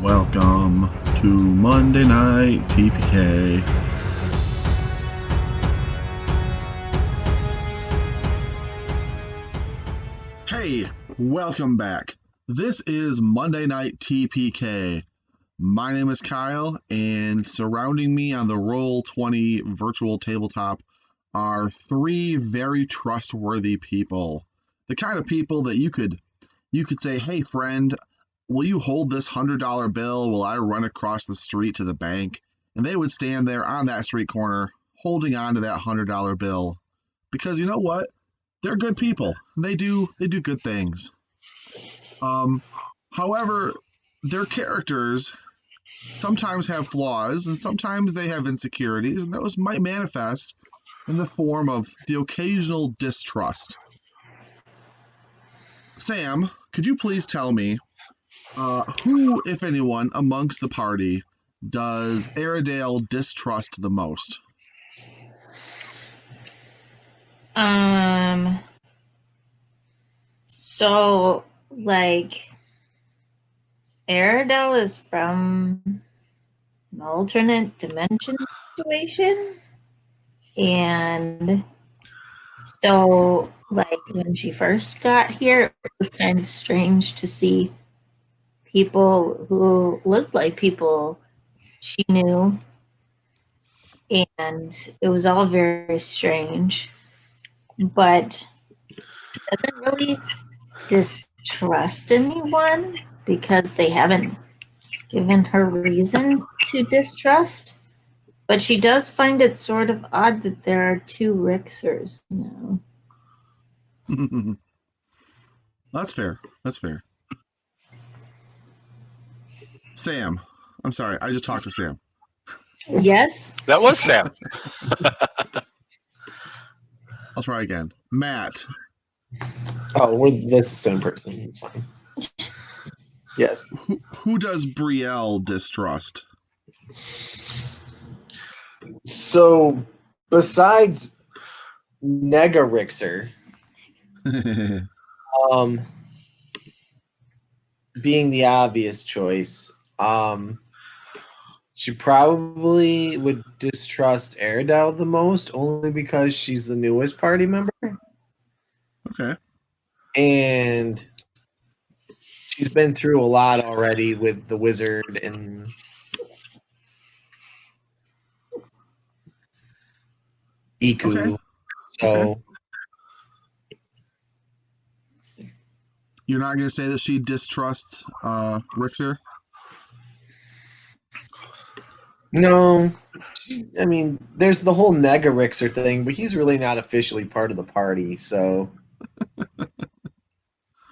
Welcome to Monday Night TPK. Hey, welcome back. This is Monday Night TPK. My name is Kyle, and surrounding me on the Roll20 virtual tabletop are three very trustworthy people. The kind of people that you could say, "Hey friend, will you hold this $100 bill while I run across the street to the bank?" And they would stand there on that street corner holding on to that $100 bill. Because you know what? They're good people. They do good things. However, their characters sometimes have flaws and sometimes they have insecurities, and those might manifest in the form of the occasional distrust. Sam, could you please tell me who, if anyone, amongst the party does Airedale distrust the most? So, Airedale is from an alternate dimension situation. And so, when she first got here, it was kind of strange to see people who looked like people she knew. And it was all very strange. But she doesn't really distrust anyone because they haven't given her reason to distrust. But she does find it sort of odd that there are two Rixers now. That's fair. Sam. I'm sorry, I just talked to Sam. Yes? That was Sam. I'll try again. Matt. Oh, that's the same person. It's fine. Yes. Who does Brielle distrust? So, besides Negarixer, being the obvious choice, she probably would distrust Airedale the most, only because she's the newest party member. Okay. And she's been through a lot already with the wizard and Iku. Okay. So you're not going to say that she distrusts Rixer? No. I mean, there's the whole Negarixer thing, but he's really not officially part of the party, so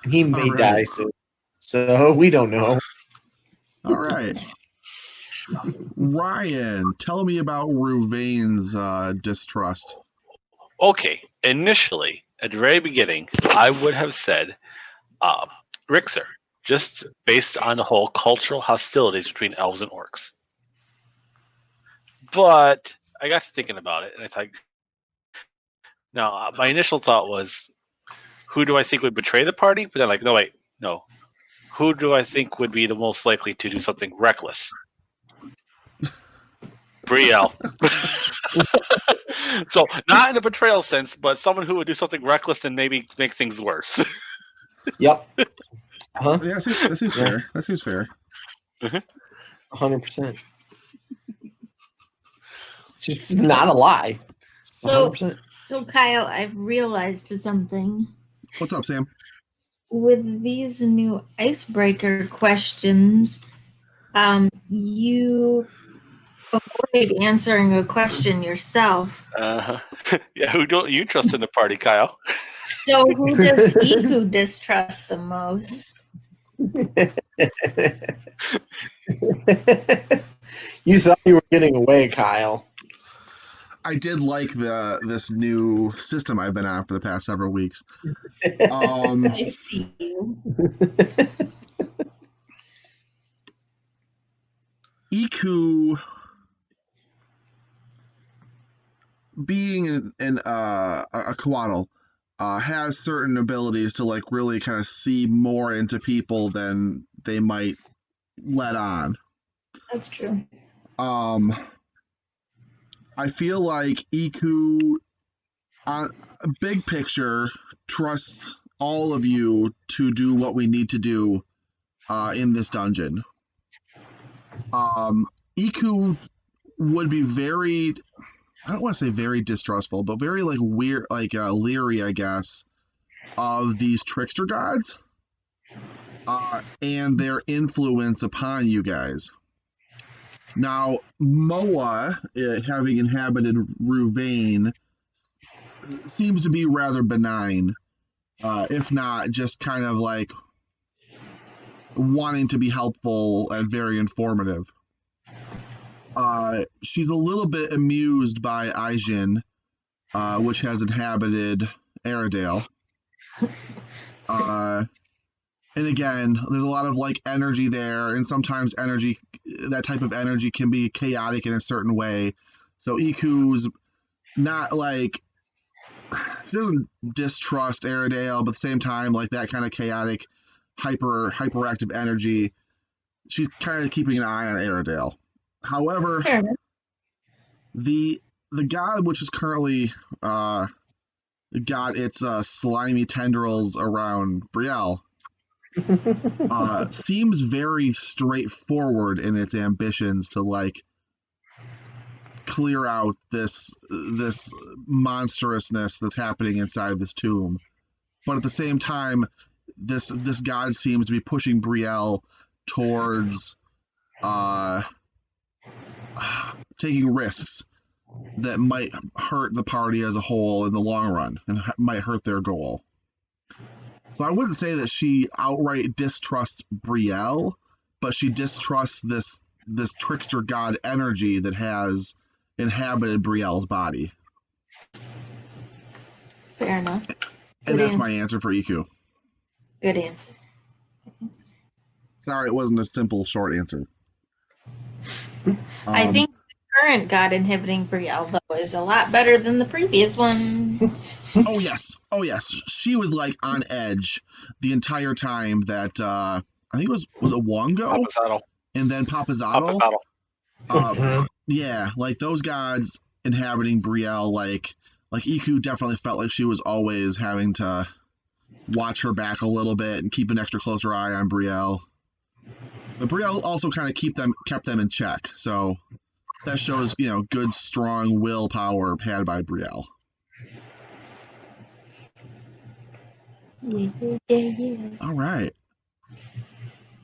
he may die soon. So we don't know. All right. Ryan, tell me about Ruvain's distrust. Okay, initially, at the very beginning, I would have said Rixer, just based on the whole cultural hostilities between elves and orcs. But I got to thinking about it, and I thought, now, my initial thought was, who do I think would betray the party? But then, no. Who do I think would be the most likely to do something reckless? Brielle. So, not in a betrayal sense, but someone who would do something reckless and maybe make things worse. Yep. Yeah, that seems fair. That seems fair. 100%. It's just not a lie. 100%. So Kyle, I've realized something. What's up, Sam? With these new icebreaker questions, you avoid answering a question yourself. Yeah, who don't you trust in the party, Kyle? So who does Iku distrust the most? You thought you were getting away, Kyle. I did like this new system I've been on for the past several weeks. I see you. Iku, being a Coatl, has certain abilities to really kind of see more into people than they might let on. That's true. I feel like Iku, on a big picture, trusts all of you to do what we need to do in this dungeon. Iku would be very, I don't want to say very distrustful, but very like weird, like leery, I guess, of these trickster gods and their influence upon you guys. Now, Moa, having inhabited Ruvain, seems to be rather benign, if not just kind of like wanting to be helpful and very informative. She's a little bit amused by Aijin, which has inhabited Airedale. And again, there's a lot of like energy there, and sometimes energy, that type of energy can be chaotic in a certain way. So Iku's not like, she doesn't distrust Airedale, but at the same time, like that kind of chaotic, hyperactive energy, she's kind of keeping an eye on Airedale. However, the god which is currently got its slimy tendrils around Brielle seems very straightforward in its ambitions to like clear out this monstrousness that's happening inside this tomb. But at the same time, this god seems to be pushing Brielle towards taking risks that might hurt the party as a whole in the long run and might hurt their goal. So I wouldn't say that she outright distrusts Brielle, but she distrusts this trickster god energy that has inhabited Brielle's body. Fair enough. And that's my answer for Iku. Good answer. Sorry, it wasn't a simple, short answer. I think the current god inhibiting Brielle, though, is a lot better than the previous one. Oh, yes. She was, like, on edge the entire time that, I think it was it Wongo? Papazotto. And then Papazotto? Yeah, like, those gods inhabiting Brielle, like Iku definitely felt like she was always having to watch her back a little bit and keep an extra closer eye on Brielle. But Brielle also kind of kept them in check, so that shows, good, strong willpower had by Brielle. All right.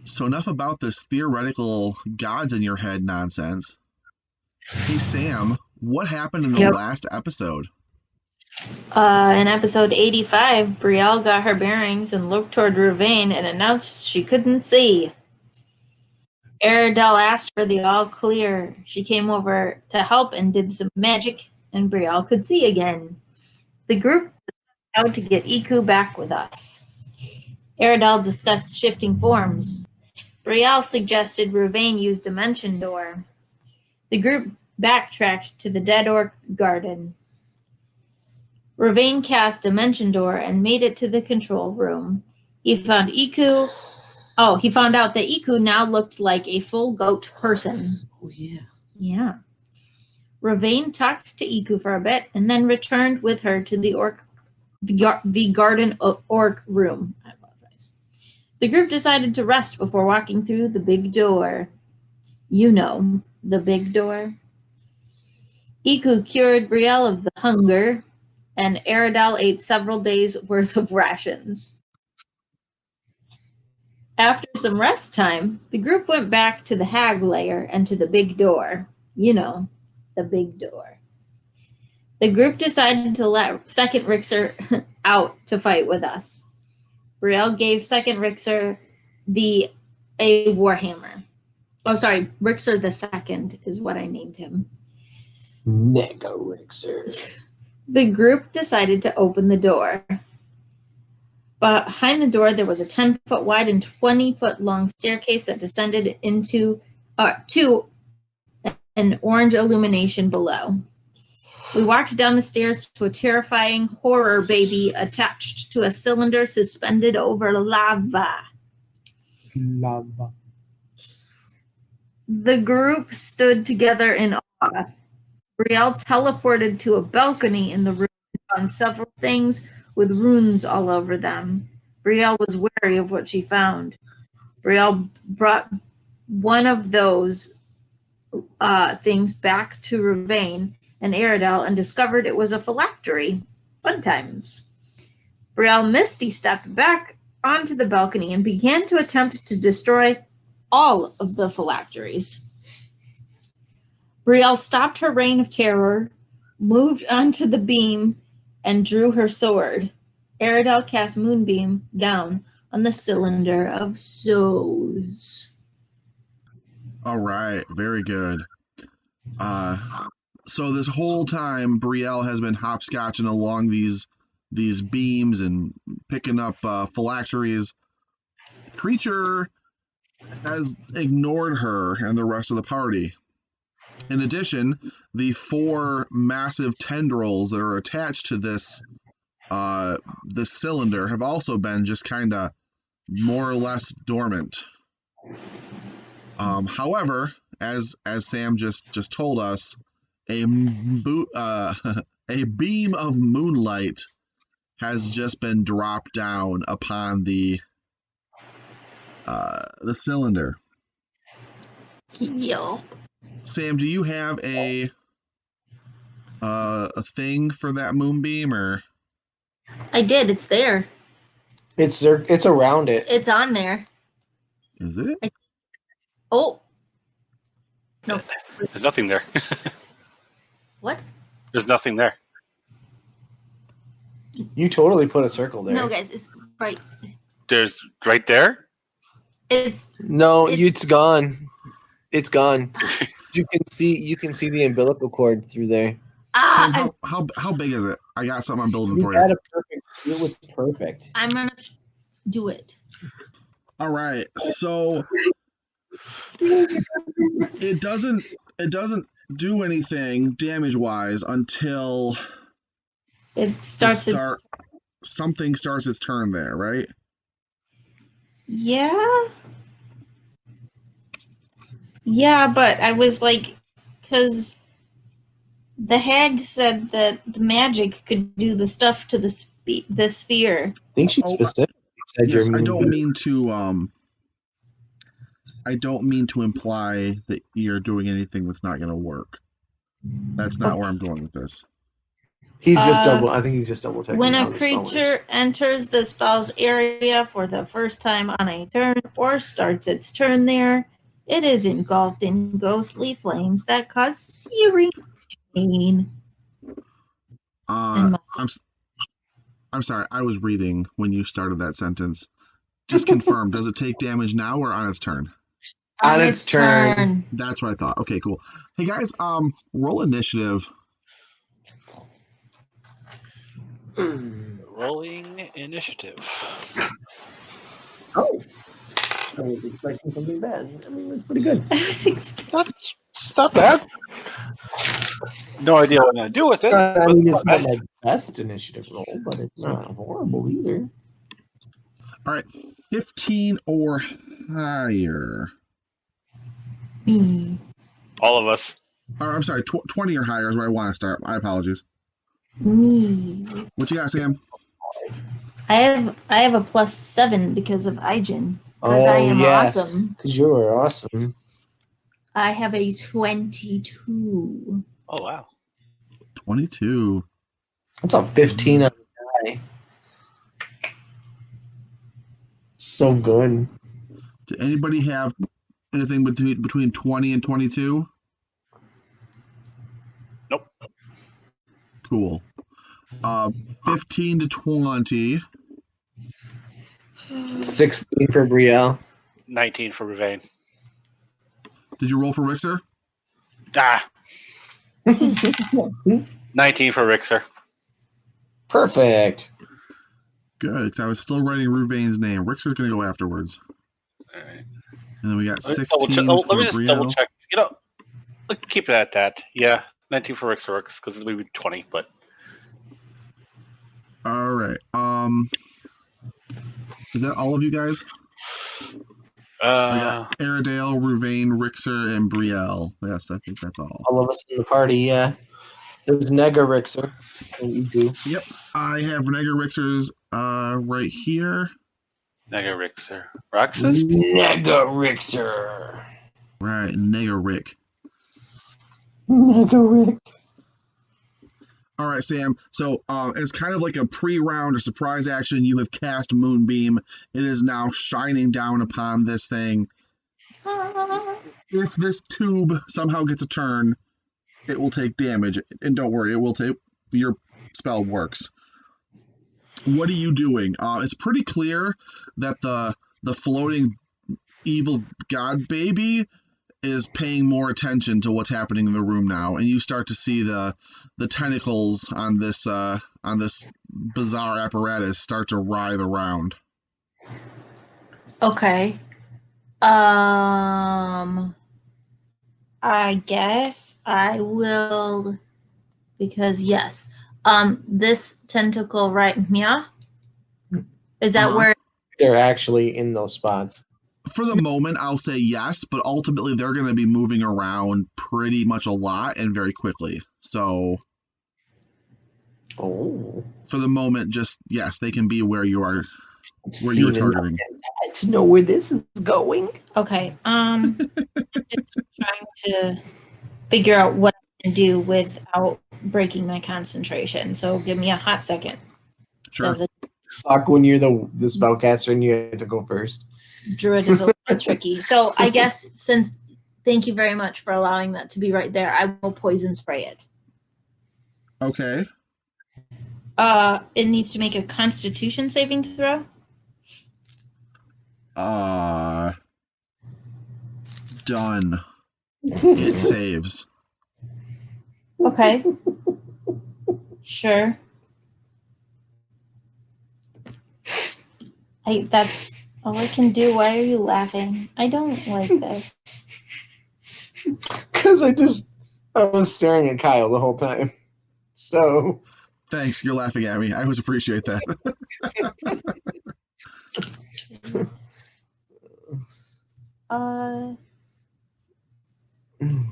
So enough about this theoretical gods in your head nonsense. Hey, Sam, what happened in the last episode? In episode 85, Brielle got her bearings and looked toward Ruvain and announced she couldn't see. Airedale asked for the all clear. She came over to help and did some magic, and Brielle could see again. The group decided how to get Iku back with us. Airedale discussed shifting forms. Brielle suggested Ruvain use Dimension Door. The group backtracked to the Dead Orc Garden. Ruvain cast Dimension Door and made it to the control room. He found out that Iku now looked like a full goat person. Oh, yeah. Yeah. Ruvain talked to Iku for a bit and then returned with her to the garden orc room. I apologize. The group decided to rest before walking through the big door. The big door. Iku cured Brielle of the hunger, and Airedale ate several days' worth of rations. After some rest time, the group went back to the hag lair and to the big door. The big door. The group decided to let Second Rixer out to fight with us. Brielle gave Second Rixer a warhammer. Oh, sorry, Rixer the Second is what I named him. Nega Rixer. The group decided to open the door. Behind the door, there was a 10-foot wide and 20-foot long staircase that descended into to an orange illumination below. We walked down the stairs to a terrifying horror baby attached to a cylinder suspended over lava. The group stood together in awe. Brielle teleported to a balcony in the room and found several things with runes all over them. Brielle was wary of what she found. Brielle brought one of those things back to Ravane and Aerodel and discovered it was a phylactery. Fun times. Brielle Misty stepped back onto the balcony and began to attempt to destroy all of the phylacteries. Brielle stopped her reign of terror, moved onto the beam, and drew her sword. Aerodel cast Moonbeam down on the cylinder of souls. All right, very good. So this whole time, Brielle has been hopscotching along these beams and picking up phylacteries. Creature has ignored her and the rest of the party. In addition, the 4 massive tendrils that are attached to this cylinder have also been just kind of more or less dormant. However, as Sam just told us, a beam of moonlight has just been dropped down upon the cylinder. Yo. Sam, do you have a thing for that moonbeam, or? I did. It's there. It's around it. It's on there. Is it? Oh. No. There's nothing there. What? There's nothing there. You totally put a circle there. No, guys, it's right. There's right there. It's gone. It's gone. You can see the umbilical cord through there. Sam, how big is it? I got something I'm building for you. It was perfect. I'm gonna do it. All right, so it doesn't do anything damage wise until It starts. Something starts its turn there, right? Yeah. Yeah, but I was like, because the hag said that the magic could do the stuff to the sphere. I think she specifically said Yes, you're I don't mean to imply that you're doing anything that's not going to work. That's not where I'm going with this. I think he's just double checking. When a creature enters the spell's area for the first time on a turn or starts its turn there, it is engulfed in ghostly flames that cause searing pain. I'm sorry, I was reading when you started that sentence. Just confirm, does it take damage now or on its turn? On its turn. That's what I thought. Okay, cool. Hey guys, roll initiative. Rolling initiative. Oh. I was expecting something bad. I mean, that's pretty good. That's not bad. No idea what I'm going to do with it. I mean, it's not my best initiative roll, but it's not horrible either. All right, 15 or higher. Me. All of us. I'm sorry, 20 or higher is where I want to start. My apologies. Me. What you got, Sam? I have a +7 because of Ijin. Because I am awesome. Because you are awesome. I have a 22. Oh, wow. 22. That's a 15 on the die. So good. Did anybody have anything between 20 and 22? Nope. Cool. 15 to 20. 16 for Brielle. 19 for Ravane. Did you roll for Rixer? 19 for Rixer. Perfect. Good, because I was still writing Ruvain's name. Rixer's going to go afterwards. All right. And then we got Let me 16 let for me just Brielle. double check. Let's keep it at that. Yeah, 19 for Rixer works because it's maybe 20, but. All right. Is that all of you guys? I got Airedale, Ruvain, Rixer, and Brielle. Yes, I think that's all. All of us in the party, yeah. There's Negarixer. And Igu. Yep, I have Renega Rixers right here. Negarixer. Roxas? Negarixer. Right, Nega Rick. Negarick. All right, Sam. So, as kind of like a pre-round or surprise action, you have cast Moonbeam. It is now shining down upon this thing. If this tube somehow gets a turn, it will take damage. And don't worry, it will take. Your spell works. What are you doing? It's pretty clear that the floating evil god baby is paying more attention to what's happening in the room now, and you start to see the tentacles on this bizarre apparatus start to writhe around. Okay. I guess I will, because yes. This tentacle right here. Is that where They're actually in those spots? For the moment, I'll say yes, but ultimately they're going to be moving around pretty much a lot and very quickly. So, Oh. for the moment, just yes, they can be where you are, where you're targeting. To know where this is going. Okay. Just trying to figure out what I can do without breaking my concentration. So give me a hot second. Sure. Says it. Suck when you're the spellcaster and you have to go first. Druid is a little tricky. So I guess thank you very much for allowing that to be right there. I will poison spray it. Okay. It needs to make a Constitution saving throw. Done. It saves. Okay. Sure. That's all I can do. Why are you laughing? I don't like this. Because I was staring at Kyle the whole time. So. Thanks, you're laughing at me. I always appreciate that.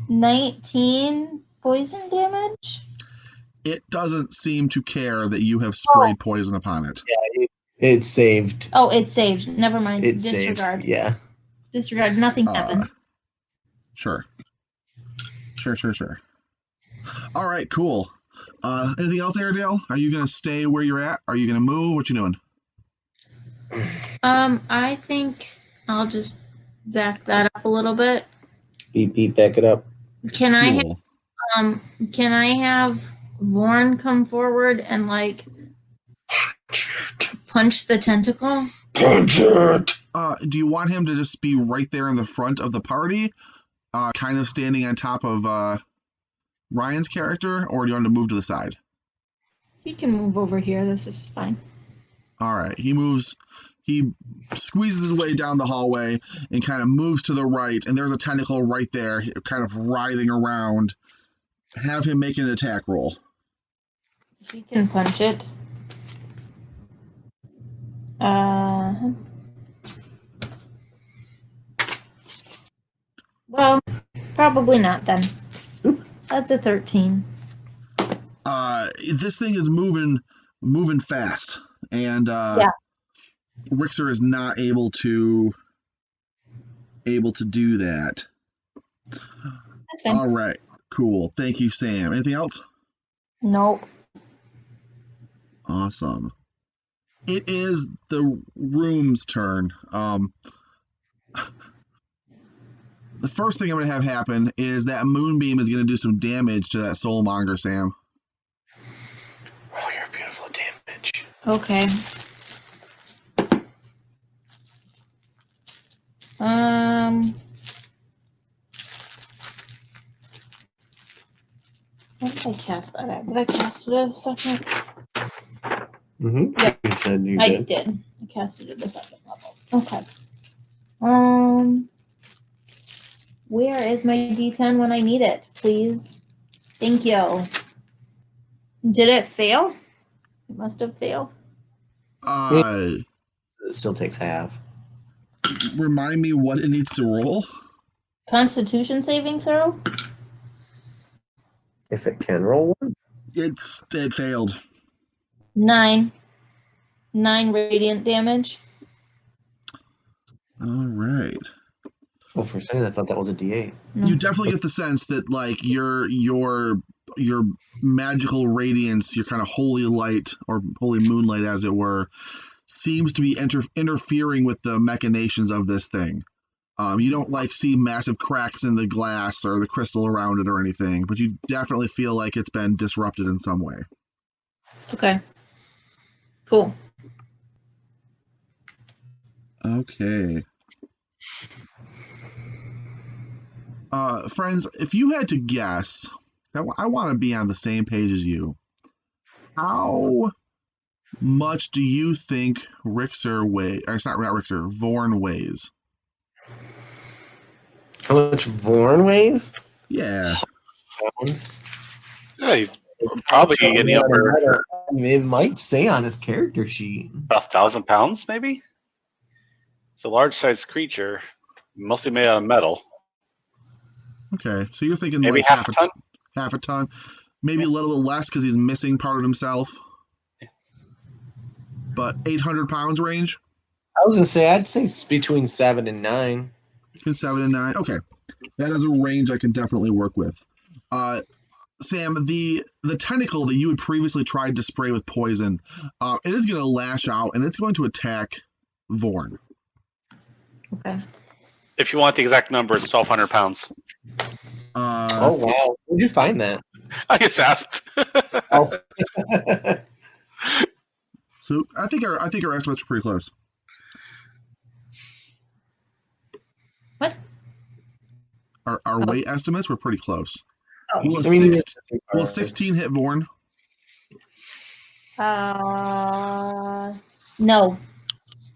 19 poison damage? It doesn't seem to care that you have sprayed poison upon it. Yeah, it saved. Oh, it saved. Never mind. It Disregard. Saved. Yeah. Disregard. Nothing happened. Sure. All right, cool. Anything else, Airedale? Are you going to stay where you're at? Are you going to move? What you doing? I think I'll just back that up a little bit. Beep, back it up. Can I have Lauren come forward and punch the tentacle? Punch it! Do you want him to just be right there in the front of the party, kind of standing on top of Ryan's character, or do you want him to move to the side? He can move over here. This is fine. All right. He squeezes his way down the hallway and kind of moves to the right, and there's a tentacle right there, kind of writhing around. Have him make an attack roll. He can punch it. Well, probably not then. That's a 13. This thing is moving fast, and Rixer is not able to do that. That's fine. All right, cool. Thank you, Sam. Anything else? Nope. Awesome. It is the room's turn. The first thing I'm going to have happen is that Moonbeam is going to do some damage to that Soulmonger, Sam. Roll your beautiful damage. Okay. What did I cast that at? Did I cast it at a second? Mm-hmm. Yep. You said you I did. did. I cast it at the second level. Okay. Where is my D10 when I need it, please? Thank you. Did it fail? It must have failed. It still takes half. remind me what it needs to roll? Constitution saving throw? If it can roll one. It failed. 9. 9 radiant damage. All right. Well, for a second, I thought that was a D8. No. You definitely get the sense that like your magical radiance, your kind of holy light or holy moonlight, as it were, seems to be interfering with the machinations of this thing. You don't like see massive cracks in the glass or the crystal around it or anything, but you definitely feel like it's been disrupted in some way. Okay. Cool. Okay. Friends, if you had to guess, I want to be on the same page as you. How much do you think Rixer weighs? It's not Rixer, Vorn weighs. How much Vorn weighs? Yeah. Pounds. Yeah, he's probably in the upper It might say on his character sheet. about 1,000 pounds, maybe. It's a large-sized creature, mostly made out of metal. Okay, so you're thinking Maybe like half a ton? half a ton, maybe a little bit less because he's missing part of himself. But 800 pounds range. I was gonna say I'd say it's between 7 and 9. Between 7 and 9. Okay, that is a range I can definitely work with. Sam, the tentacle that you had previously tried to spray with poison, it is going to lash out and it's going to attack Vorn. Okay. If you want the exact number, it's 1,200 pounds. Oh wow! Where'd you find that? I just asked. Oh. So I think our estimates are pretty close. What? Our weight estimates were pretty close. Oh. Will a, I mean, 16 hit Vorn? No.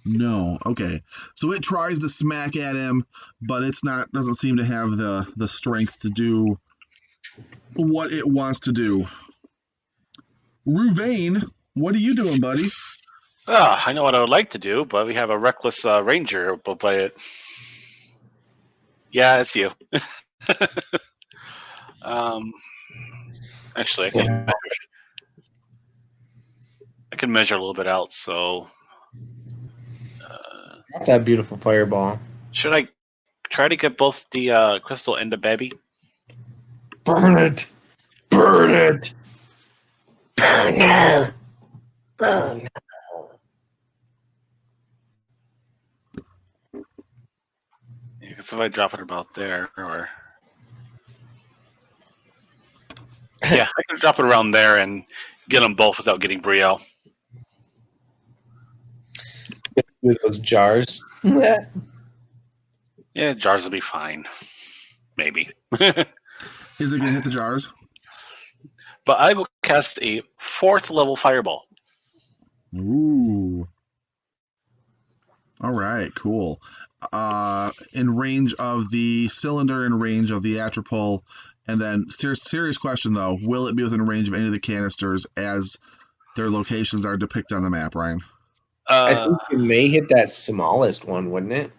No. Okay. So it tries to smack at him, but doesn't seem to have the strength to do what it wants to do. Ruvain, what are you doing, buddy? I know what I would like to do, but we have a reckless ranger will play it. Yeah, it's you. Actually, I can measure a little bit out. So, That's that beautiful fireball. should I try to get both the crystal and the baby? Burn it! Burn it! Burn it! Burn it! Because if I drop it about there, or yeah, I can drop it around there and get them both without getting Brielle. With those jars. Yeah, jars will be fine. Maybe. Is it going to hit the jars? But I will cast a 4th level fireball. Ooh. All right, cool. In range of the cylinder, in range of the atropole, and then serious question though: will it be within range of any of the canisters as their locations are depicted on the map, Ryan? I think you may hit that smallest one, wouldn't it?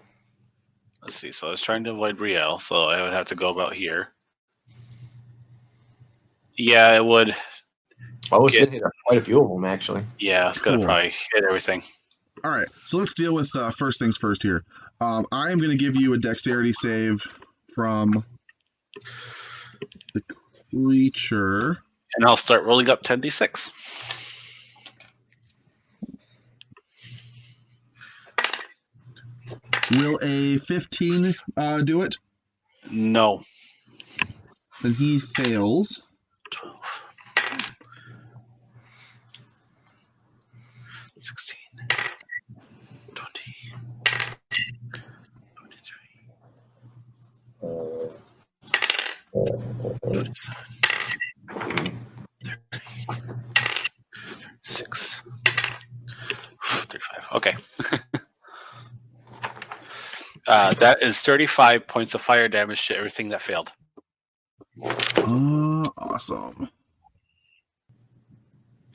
Let's see. So I was trying to avoid Brielle, so I would have to go about here. Yeah, it would. Oh, it's hit quite a few of them, actually. Yeah, it's going to probably hit everything. All right, so let's deal with first things first here. I am going to give you a dexterity save from the creature. And I'll start rolling up 10d6. Will a 15 do it? No. Then he fails. 12. 16. 20. 23. 36. 35. Okay. That is 35 points of fire damage to everything that failed. Awesome.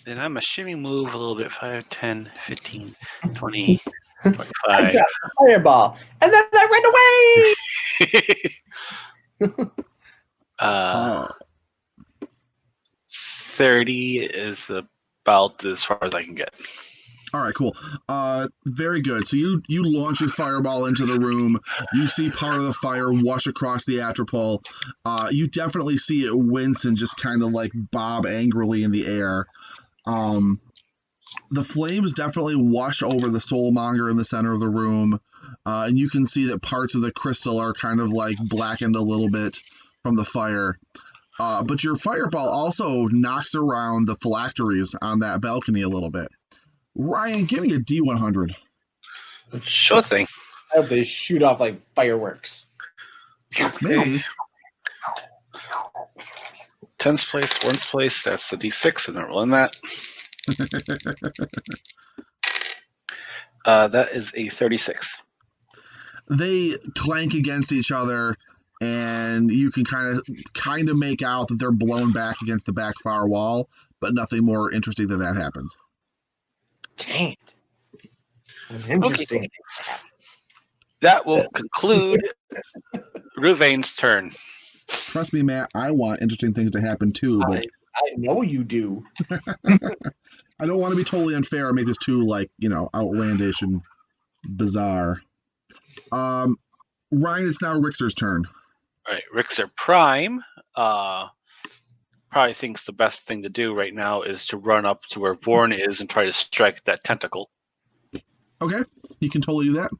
Then I'm a shimmy move a little bit. 5, 10, 15, 20, I 25. dropped the fireball, and then I ran away. Uh, 30 is about as far as I can get. all right, cool. Very good. So you launch your fireball into the room. You see part of the fire wash across the atropole. You definitely see it wince and just kind of like bob angrily in the air. The flames definitely wash over the Soulmonger in the center of the room, and you can see that parts of the crystal are kind of like blackened a little bit from the fire. But your fireball also knocks around the phylacteries on that balcony a little bit. Ryan, give me a D100. Sure thing. I hope they shoot off like fireworks. Maybe. 10th place, 1st place, that's a D6. I'm not rolling that. That is a 36. They clank against each other, and you can kind of make out that they're blown back against the back far wall, but nothing more interesting than that happens. Damn. Interesting. Okay. That will conclude Ruvain's turn. Trust me, Matt, I want interesting things to happen too, but I know you do. I don't want to be totally unfair and make this too, like, outlandish and bizarre. Ryan, it's now Rixer's turn. All right, Rixer Prime probably thinks the best thing to do right now is to run up to where Vorn is and try to strike that tentacle. Okay, he can totally do that.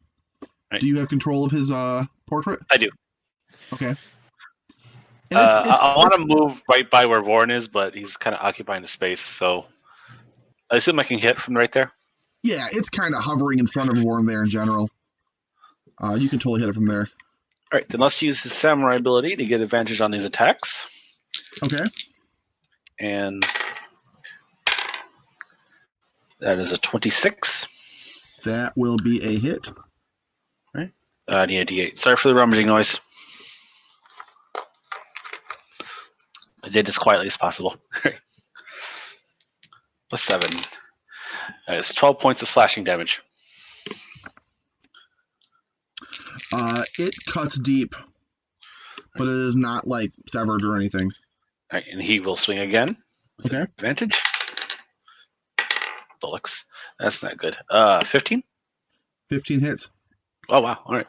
Right. Do you have control of his portrait? I do. Okay. I want to move right by where Vorn is, but he's kind of occupying the space, so I assume I can hit from right there. Yeah, it's kind of hovering in front of Warren there in general. You can totally hit it from there. All right, then let's use his samurai ability to get advantage on these attacks. Okay. And that is a 26. That will be a hit. Right. I need a D8. Sorry for the rummaging noise. I did as quietly as possible. Plus 7. It's 12 points of slashing damage. It cuts deep, but it is not like severed or anything. All right, and he will swing again. Okay. Advantage. Bullocks. That's not good. 15? 15 hits. Oh, wow. All right.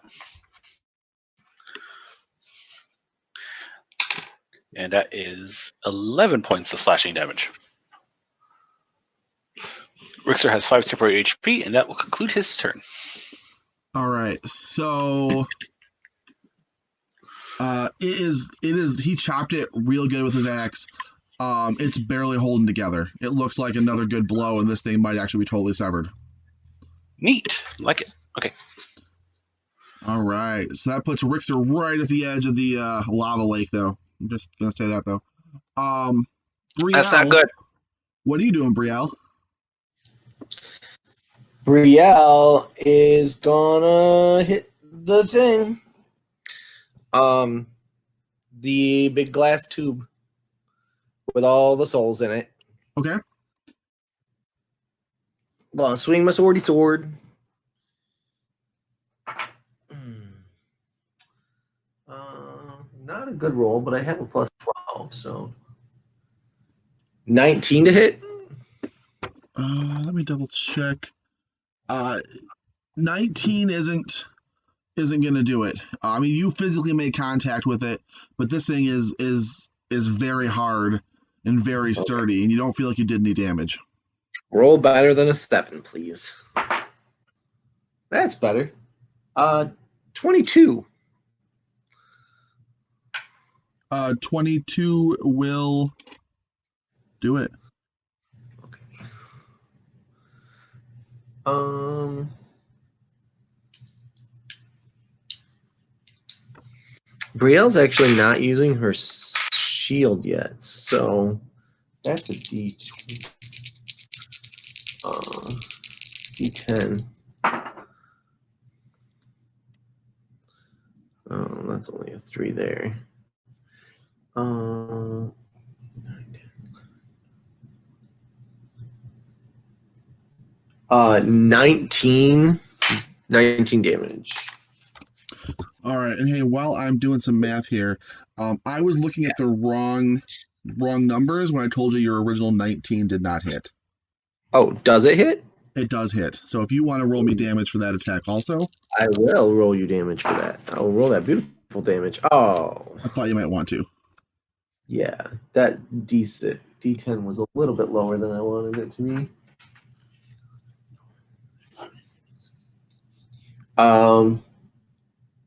And that is 11 points of slashing damage. Rixer has 5 temporary HP, and that will conclude his turn. All right. So it is he chopped it real good with his axe. It's barely holding together. It looks like another good blow, and this thing might actually be totally severed. Neat. Like it. Okay. All right. So that puts Rixer right at the edge of the lava lake, though. I'm just gonna say that though. Brielle, That's not good. What are you doing, Brielle? Brielle is gonna hit the thing. The big glass tube with all the souls in it. Okay. Well, swing my swordy sword. Not a good roll, but I have a plus 12, so 19 to hit. Let me double check. 19 isn't gonna do it. I mean, you physically made contact with it, but this thing is very hard and very sturdy, and you don't feel like you did any damage. Roll better than a 7, please. That's better. 22. 22 will do it. Okay. Brielle's actually not using her shield yet, so that's a D10. Oh, that's only a 3 there. 19 19 damage. All right, and hey, while I'm doing some math here, I was looking at the wrong numbers when I told you your original 19 did not hit. Oh, does it hit? It does hit. So if you want to roll me damage for that attack also, I will roll you damage for that. I will roll that beautiful damage. Oh, I thought you might want to. yeah. That D10 was a little bit lower than I wanted it to be.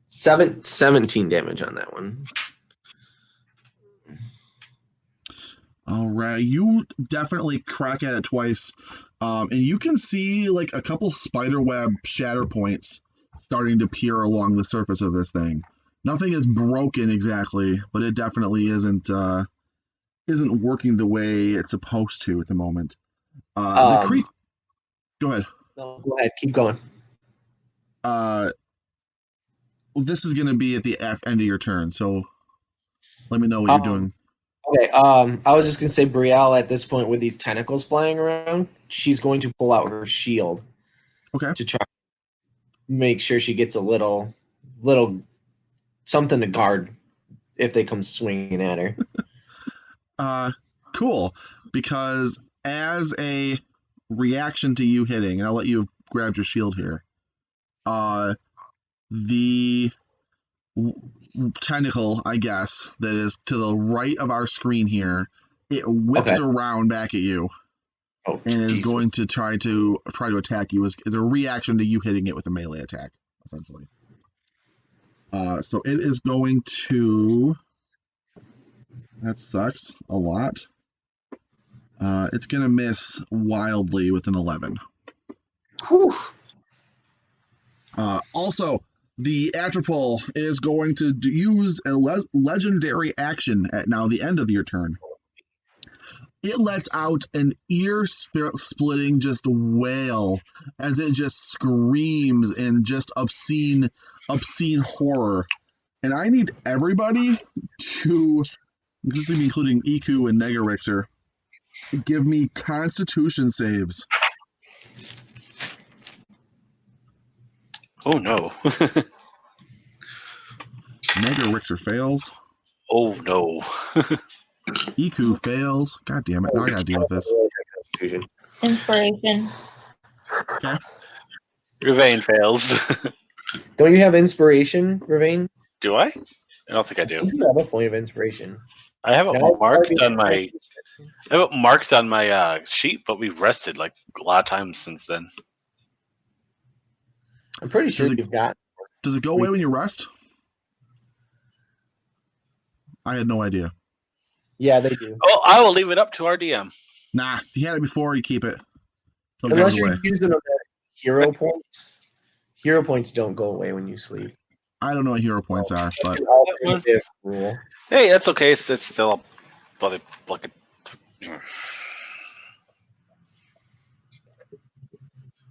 17 damage on that one. All right, you definitely crack at it twice, and you can see like a couple spiderweb shatter points starting to peer along the surface of this thing. Nothing is broken exactly, but it definitely isn't working the way it's supposed to at the moment. The creature. Go ahead. No, go ahead. Keep going. This is going to be at the end of your turn, so let me know what you're doing. Okay, I was just gonna say, Brielle, at this point, with these tentacles flying around, she's going to pull out her shield. Okay. To try to make sure she gets a little something to guard if they come swinging at her. Cool. Because as a reaction to you hitting, and I'll let you grab your shield here. The tentacle, I guess, that is to the right of our screen here, it whips around back at you and is going to try to attack you as a reaction to you hitting it with a melee attack, essentially. So it is going to. That sucks a lot. It's going to miss wildly with an 11. Whew. Also, the Atropole is going to use a legendary action at now the end of your turn. It lets out an ear-splitting just wail as it just screams in just obscene horror. And I need everybody to, this is including Iku and Negarixer, give me Constitution saves. Oh no. Negarixer fails. Oh no. Iku fails. God damn it. Now I gotta deal with this. Inspiration. Okay. Ravain fails. Don't you have inspiration, Ravain? Do I? I don't think I do. You have a point of inspiration. I have it marked on my sheet, but we've rested like a lot of times since then. I'm pretty sure you've got. Does it go away when you rest? I had no idea. Yeah, they do. Oh, I will leave it up to our DM. Nah, if you had it before, you keep it. Unless you're using them as hero points. Hero points don't go away when you sleep. I don't know what hero points are, but rule. Hey, that's okay. It's still like a.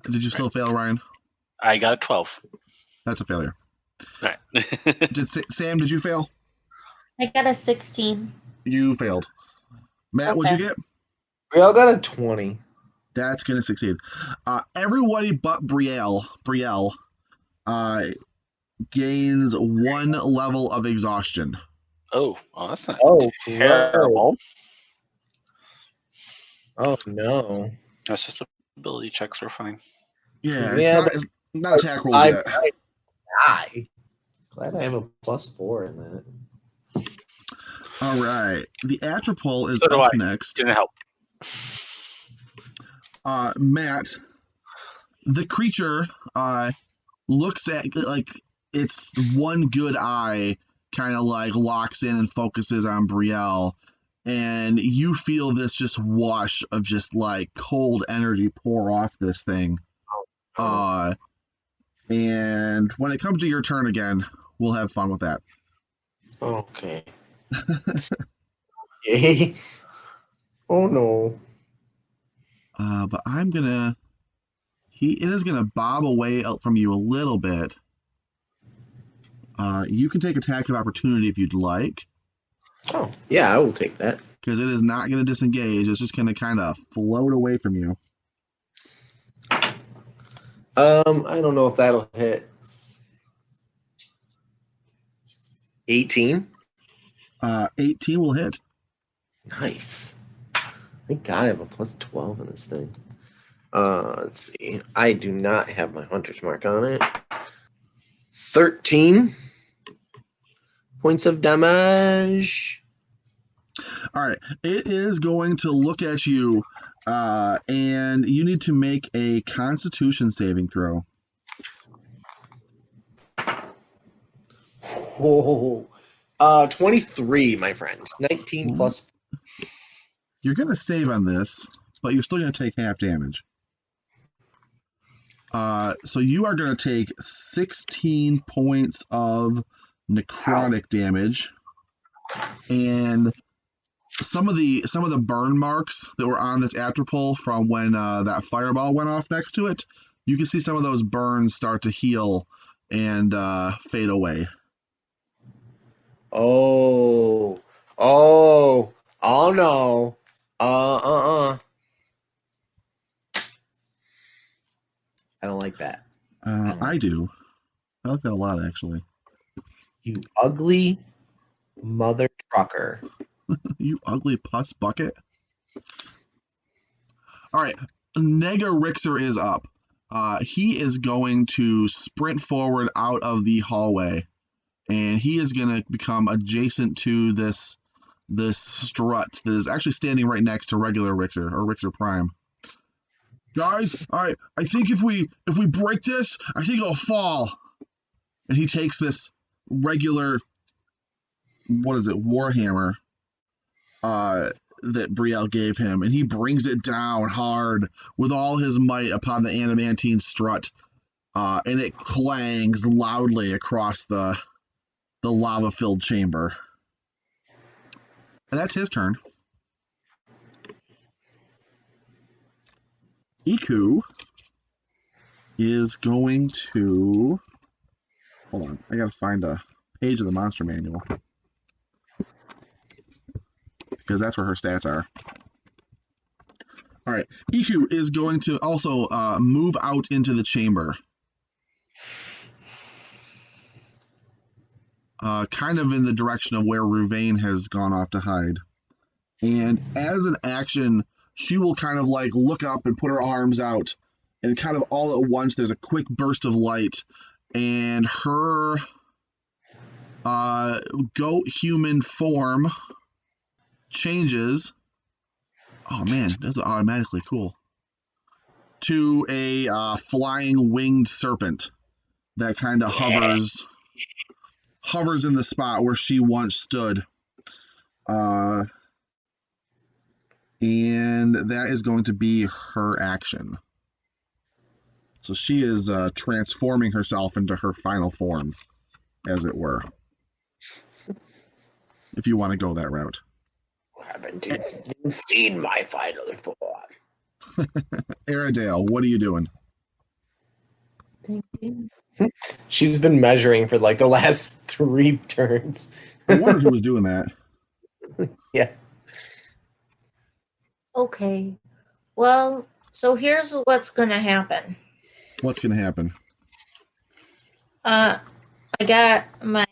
Did you still fail, Ryan? I got a 12. That's a failure. All right. Sam, did you fail? I got a 16. You failed. Matt, what'd you get? We all got a 20. That's going to succeed. Everybody but Brielle gains 1 level of exhaustion. Oh, that's not terrible. Oh, no. That's just ability checks are fine. Yeah, it's not attack rolls yet. Glad I have a +4 in that. All right. The Atropole is up next. Didn't help. Matt, the creature looks at like its one good eye kind of like locks in and focuses on Brielle, and you feel this just wash of just like cold energy pour off this thing. And when it comes to your turn again, we'll have fun with that. Okay. Okay. Oh no. But I'm gonna. It is gonna bob away from you a little bit. You can take attack of opportunity if you'd like. Oh yeah, I will take that. Because it is not gonna disengage. It's just gonna kind of float away from you. I don't know if that'll hit. 18. 18 will hit. Nice. Thank God I have a plus 12 in this thing. Let's see. I do not have my hunter's mark on it. 13 points of damage. All right. It is going to look at you, and you need to make a Constitution saving throw. Oh, 23, my friend. 19 plus. You're going to save on this, but you're still going to take half damage. So you are going to take 16 points of necrotic damage, and some of the burn marks that were on this atropole from when that fireball went off next to it, you can see some of those burns start to heal and fade away. Oh no. I don't like that. I do. I like that a lot, actually. You ugly mother trucker. You ugly pus bucket. All right. Nega Rixer is up. He is going to sprint forward out of the hallway, and he is going to become adjacent to this strut that is actually standing right next to regular Rixer, or Rixer Prime. Guys, I think if we break this, I think it'll fall. And he takes this regular, what is it, Warhammer, that Brielle gave him, and he brings it down hard with all his might upon the adamantine strut, and it clangs loudly across the lava-filled chamber. And that's his turn. Iku is going to... Hold on, I gotta find a page of the monster manual, because that's where her stats are. All right, Iku is going to also move out into the chamber. Kind of in the direction of where Ruvain has gone off to hide. And as an action, she will kind of like look up and put her arms out, and kind of all at once there's a quick burst of light, and her goat human form changes. Oh man, that's automatically cool. To a flying winged serpent that kind of hovers in the spot where she once stood. And that is going to be her action. So she is transforming herself into her final form, as it were. If you want to go that route. Haven't you seen my final form? Aradale, what are you doing? Thank you. She's been measuring for like the last 3 turns. I wondered who was doing that. Yeah. Okay. Well, so here's what's going to happen. What's going to happen? I got my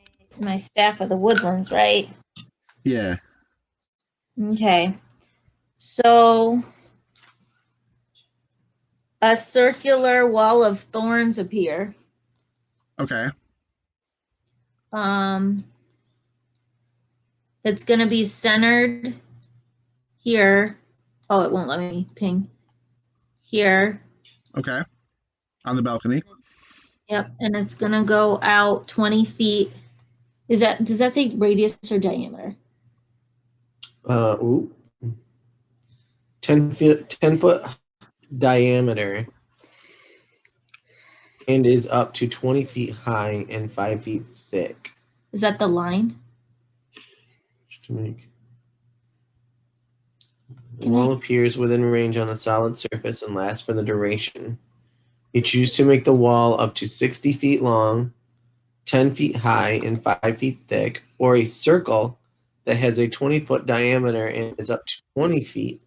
staff of the woodlands, right? Yeah. Okay. So a circular wall of thorns appear. Okay. It's going to be centered here. Oh, it won't let me ping. Here. Okay. On the balcony. Yep, and it's going to go out 20 feet. Does that say radius or diameter? 10 foot diameter, and is up to 20 feet high and 5 feet thick. Is that the line? Just to make. The wall appears within range on a solid surface and lasts for the duration. You choose to make the wall up to 60 feet long, 10 feet high, and 5 feet thick, or a circle that has a 20-foot diameter and is up to 20 feet.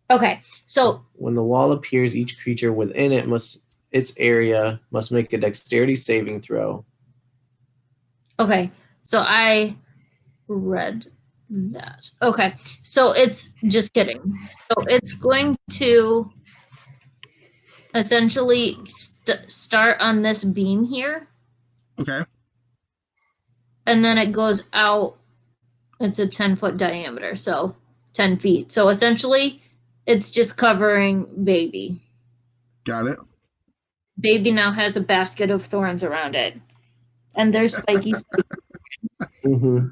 Okay, so When the wall appears, each creature within it its area must make a dexterity saving throw. Okay, so I read that. Okay, so it's just kidding. So it's going to essentially start on this beam here, Okay. and then it goes out. It's a 10-foot diameter, so 10 feet. So essentially, it's just covering baby. Got it. Baby now has a basket of thorns around it, and they're spiky. Mm-hmm.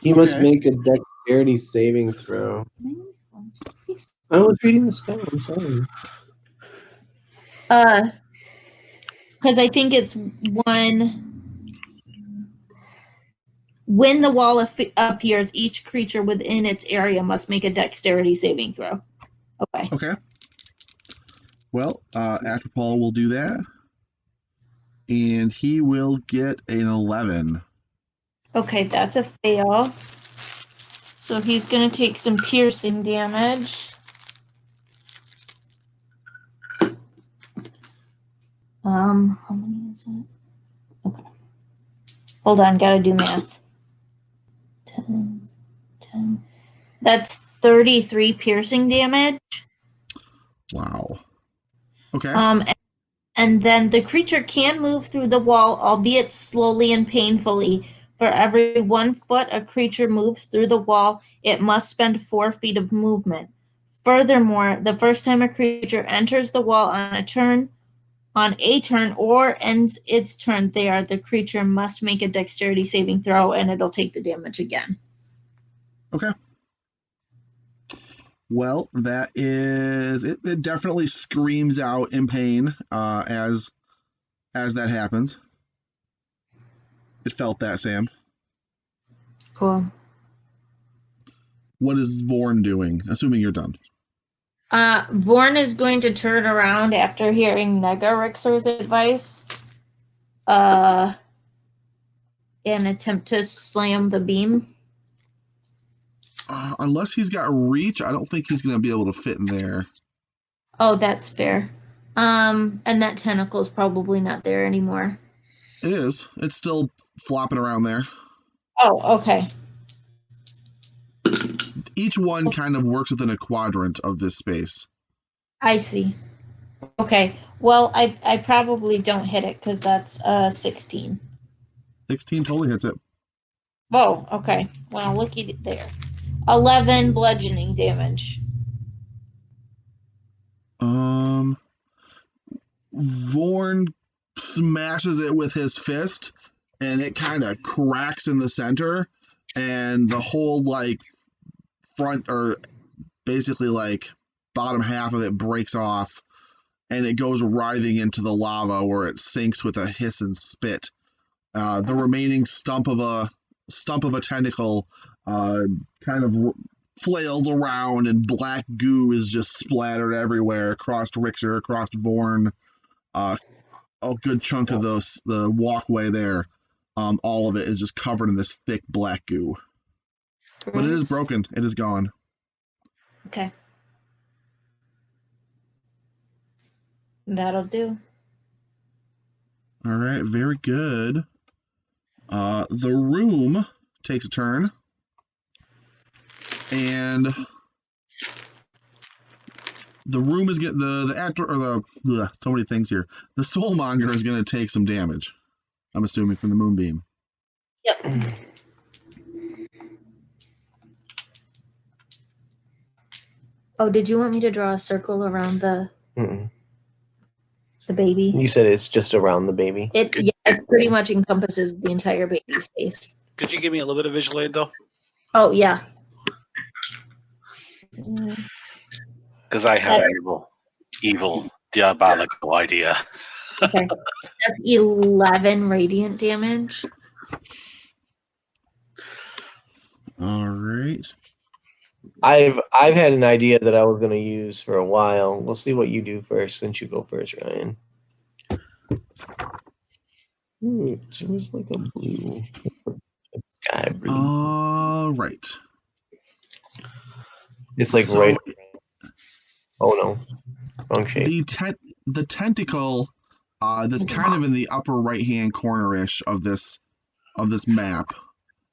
He must Okay. make a dexterity saving throw. I was reading the spell. I'm sorry. Because I think it's when the wall appears, each creature within its area must make a dexterity saving throw. Okay. Okay. Well, Atropol will do that. And he will get an 11. Okay, that's a fail. So he's going to take some piercing damage. How many is it? Okay. Hold on, gotta do math. 10. That's 33 piercing damage. Wow. Okay. And then the creature can move through the wall, albeit slowly and painfully. For every 1 foot a creature moves through the wall, it must spend 4 feet of movement. Furthermore, the first time a creature enters the wall on a turn or ends its turn there, the creature must make a dexterity saving throw and it'll take the damage again. Okay. Well, that is it. It definitely screams out in pain as that happens. It felt that, Sam. Cool. What is Vorn doing? Assuming you're done. Vorn is going to turn around after hearing Negarixer's advice and attempt to slam the beam. Unless he's got reach, I don't think he's going to be able to fit in there. Oh, that's fair. And that tentacle's probably not there anymore. It is. It's still flopping around there. Oh, okay. Each one kind of works within a quadrant of this space. I see. Okay. Well, I probably don't hit it because that's 16. 16 totally hits it. Oh, okay. Well, looky there. 11 bludgeoning damage. Vorn smashes it with his fist, and it kind of cracks in the center, and the whole front, or basically bottom half of it, breaks off, and it goes writhing into the lava where it sinks with a hiss and spit. The remaining stump of a tentacle kind of flails around, and black goo is just splattered everywhere across Rixer, across Vorn. A good chunk of the walkway there, all of it is just covered in this thick black goo. But it is broken. It is gone. Okay. That'll do. All right, very good. The room takes a turn, and the room is getting the actor, or so many things here. The Soulmonger is going to take some damage. I'm assuming from the moonbeam. Yep. Oh, did you want me to draw a circle around the baby? You said it's just around the baby. It pretty much encompasses the entire baby space. Could you give me a little bit of visual aid, though? Oh, yeah. Because I have an evil, diabolical idea. Okay. That's 11 radiant damage. All right. I've had an idea that I was going to use for a while. We'll see what you do first, since you go first, Ryan. Ooh, it was like a blue, a sky blue. All right. It's like right. Oh no, wrong shape. The tentacle that's kind of in the upper right-hand corner-ish of this map.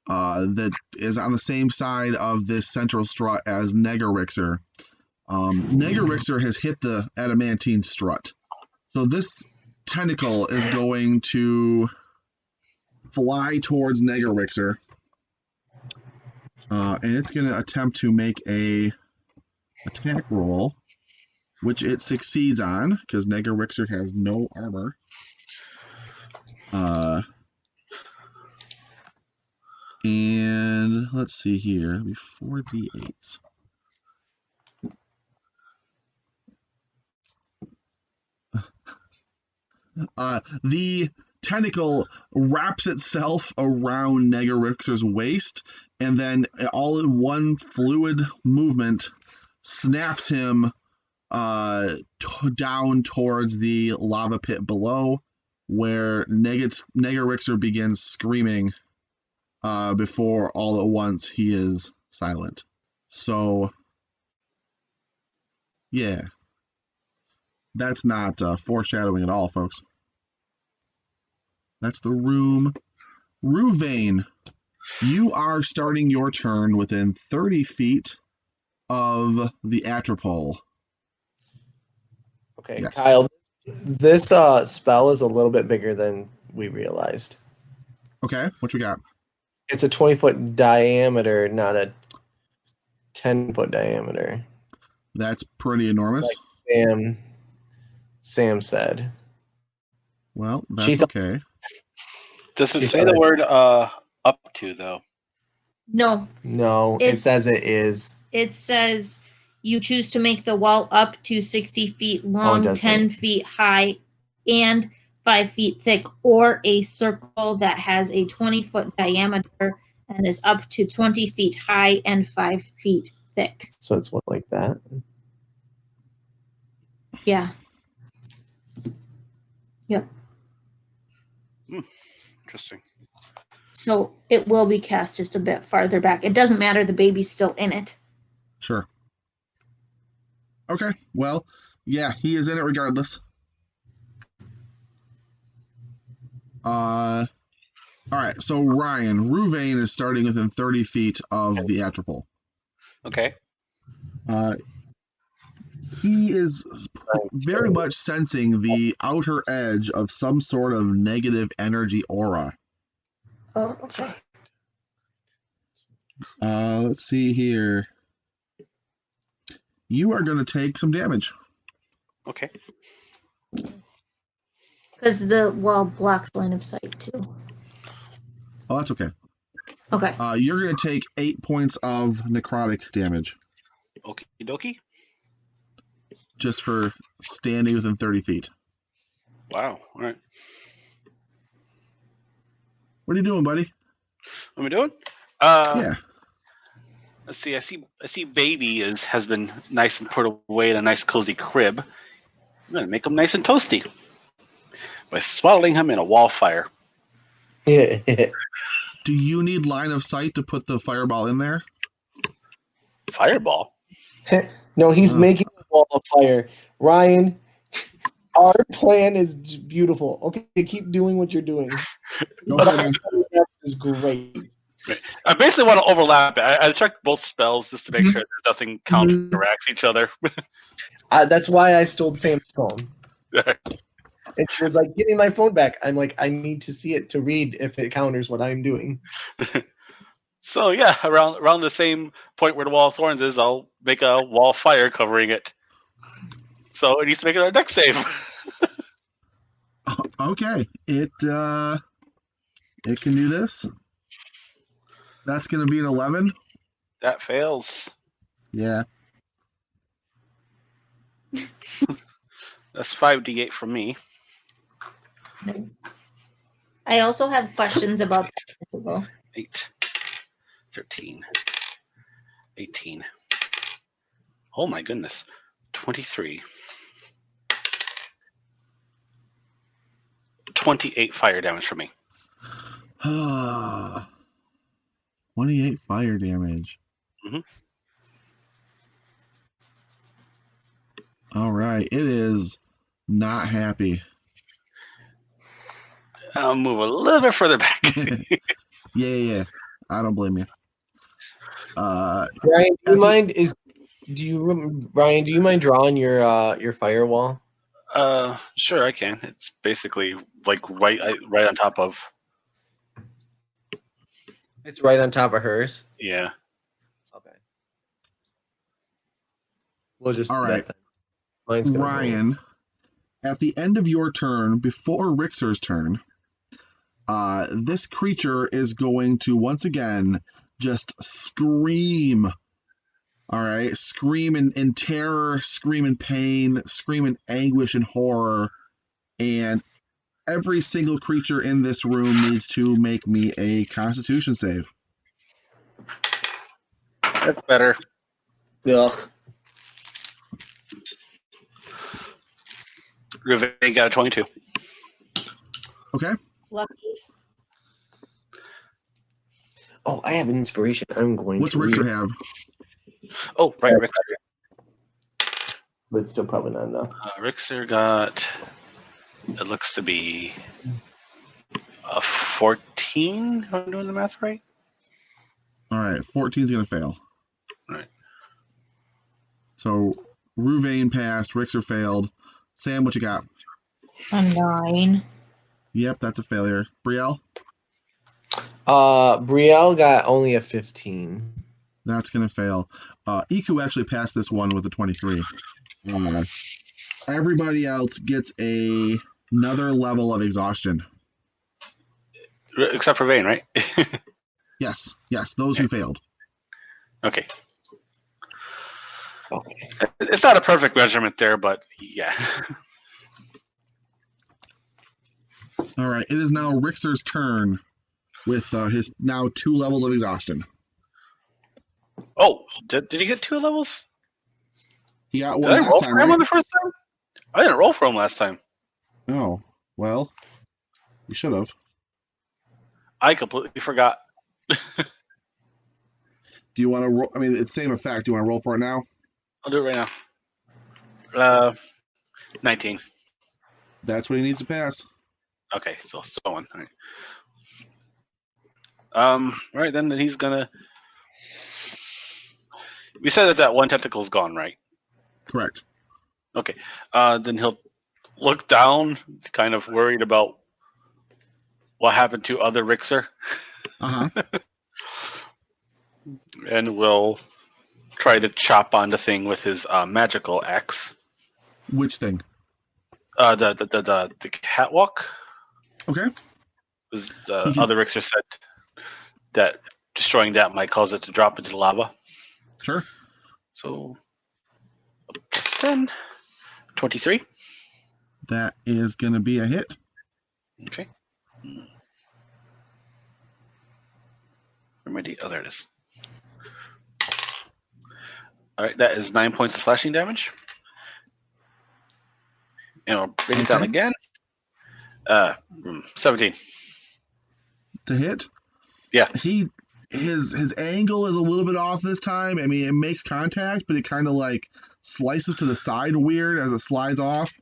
That is on the same side of this central strut as Negarixer. Negarixer has hit the adamantine strut. So this tentacle is going to fly towards Negarixer. And it's going to attempt to make a attack roll, which it succeeds on, because Negarixer has no armor. And let's see here. It'll be 4d8s. The tentacle wraps itself around Negarixer's waist, and then all in one fluid movement snaps him down towards the lava pit below, where Negarixer begins screaming before all at once he is silent. So, yeah. That's not foreshadowing at all, folks. That's the room. Ruvain, you are starting your turn within 30 feet of the Atropole. Okay, Yes. Kyle, this spell is a little bit bigger than we realized. Okay, what you got? It's a 20-foot diameter, not a 10-foot diameter. That's pretty enormous. Like Sam said. Well, that's okay. Does it say the word up to, though? No. No, it says it is. It says you choose to make the wall up to 60 feet long, 10 feet high, and 5 feet thick, or a circle that has a 20-foot diameter and is up to 20 feet high and 5 feet thick. So it's what, like that? Yeah. Yep. Interesting. So it will be cast just a bit farther back. It doesn't matter. The baby's still in it. Sure. Okay, well, yeah, he is in it regardless. All right, so Ryan, Ruvain is starting within 30 feet of the Atropole. Okay. He is very much sensing the outer edge of some sort of negative energy aura. Oh, okay. Let's see here. You are going to take some damage. Okay. Because the wall blocks line of sight, too. Oh, that's okay. Okay. You're going to take 8 points of necrotic damage. Okie dokie. Just for standing within 30 feet. Wow. All right. What are you doing, buddy? What am I doing? Yeah. Let's see. I see. Baby has been nice and put away in a nice cozy crib. I'm gonna make him nice and toasty by swaddling him in a wall fire. Do you need line of sight to put the fireball in there? Fireball? No, he's making a wall of fire. Ryan, our plan is beautiful. Okay, keep doing what you're doing. But is great. I basically want to overlap it. I checked both spells just to make sure that nothing counteracts each other. That's why I stole Sam's phone. And she was like, "Give me my phone back." I'm like, "I need to see it to read if it counters what I'm doing." So yeah, around the same point where the wall of thorns is, I'll make a wall of fire covering it. So it needs to make a dex save. Okay, it can do this. That's going to be an 11. That fails. Yeah. That's 5d8 from me. I also have questions about the 8, 13, 18. Oh my goodness. 23. 28 fire damage from me. 28 fire damage. All right, it is not happy. I'll move a little bit further back. Yeah. I don't blame you. Ryan, do you mind? Ryan? Do you mind drawing your firewall? Sure, I can. It's basically like right on top of. It's right on top of hers. Yeah. Okay. We'll just All right, mine's gonna Ryan. At the end of your turn, before Rixer's turn, this creature is going to once again just scream. All right, scream in terror, scream in pain, scream in anguish and horror, and every single creature in this room needs to make me a Constitution save. That's better. Ugh. Rivet got a 22. Okay. Lucky. Oh, I have an inspiration. I'm going What's to Rixer read, Oh, have? right, Rixer. but it's still probably not enough. Rixer got, it looks to be a 14, if I'm doing the math right. All right, 14 is going to fail. Right. So Ruvain passed, Rixer failed. Sam, what you got? A 9. Yep, that's a failure. Brielle? Brielle got only a 15. That's going to fail. Iku actually passed this one with a 23. Everybody else gets another level of exhaustion. Except for Vane, right? Yes, those who failed. Okay. Okay. It's not a perfect measurement there, but yeah. All right, it is now Rixer's turn with his now 2 levels of exhaustion. Oh, did he get 2 levels? He got Did one I last roll time, for him right? on the first time? I didn't roll for him last time. Oh, well, you should have. I completely forgot. Do you want to roll? I mean, it's same effect. Do you want to roll for it now? I'll do it right now. 19. That's what he needs to pass. Okay, so still one. All right. All right, then he's gonna. We said that one tentacle's gone, right? Correct. Okay. Then he'll look down, kind of worried about what happened to other Rixer, and will try to chop on the thing with his magical axe. Which thing? The catwalk. Okay. Was the other Rixer said that destroying that might cause it to drop into the lava. Sure. So 10, 23. That is going to be a hit. Okay. Oh, there it is. All right, that is 9 points of slashing damage. And I'll bring it down again. 17. To hit? Yeah. His angle is a little bit off this time. I mean, it makes contact, but it kind of like slices to the side weird as it slides off.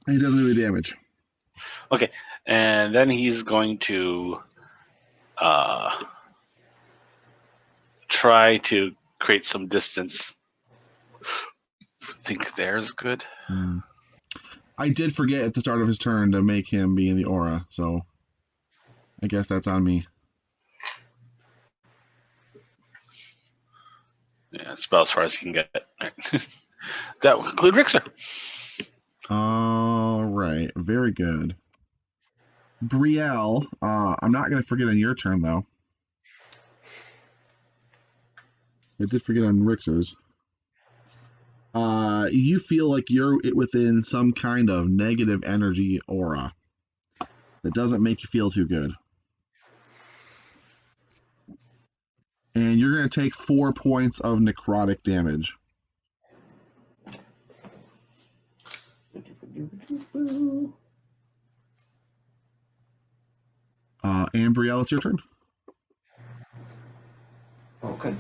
And he doesn't do any damage. Okay, and then he's going to try to create some distance. I think there's good. I did forget at the start of his turn to make him be in the aura, so I guess that's on me. Yeah, it's about as far as he can get. Right. That will conclude Rixer. All right, very good. Brielle, I'm not going to forget on your turn, though. I did forget on Rixer's. You feel like you're within some kind of negative energy aura that doesn't make you feel too good. And you're going to take 4 points of necrotic damage. And Brielle, it's your turn. Okay.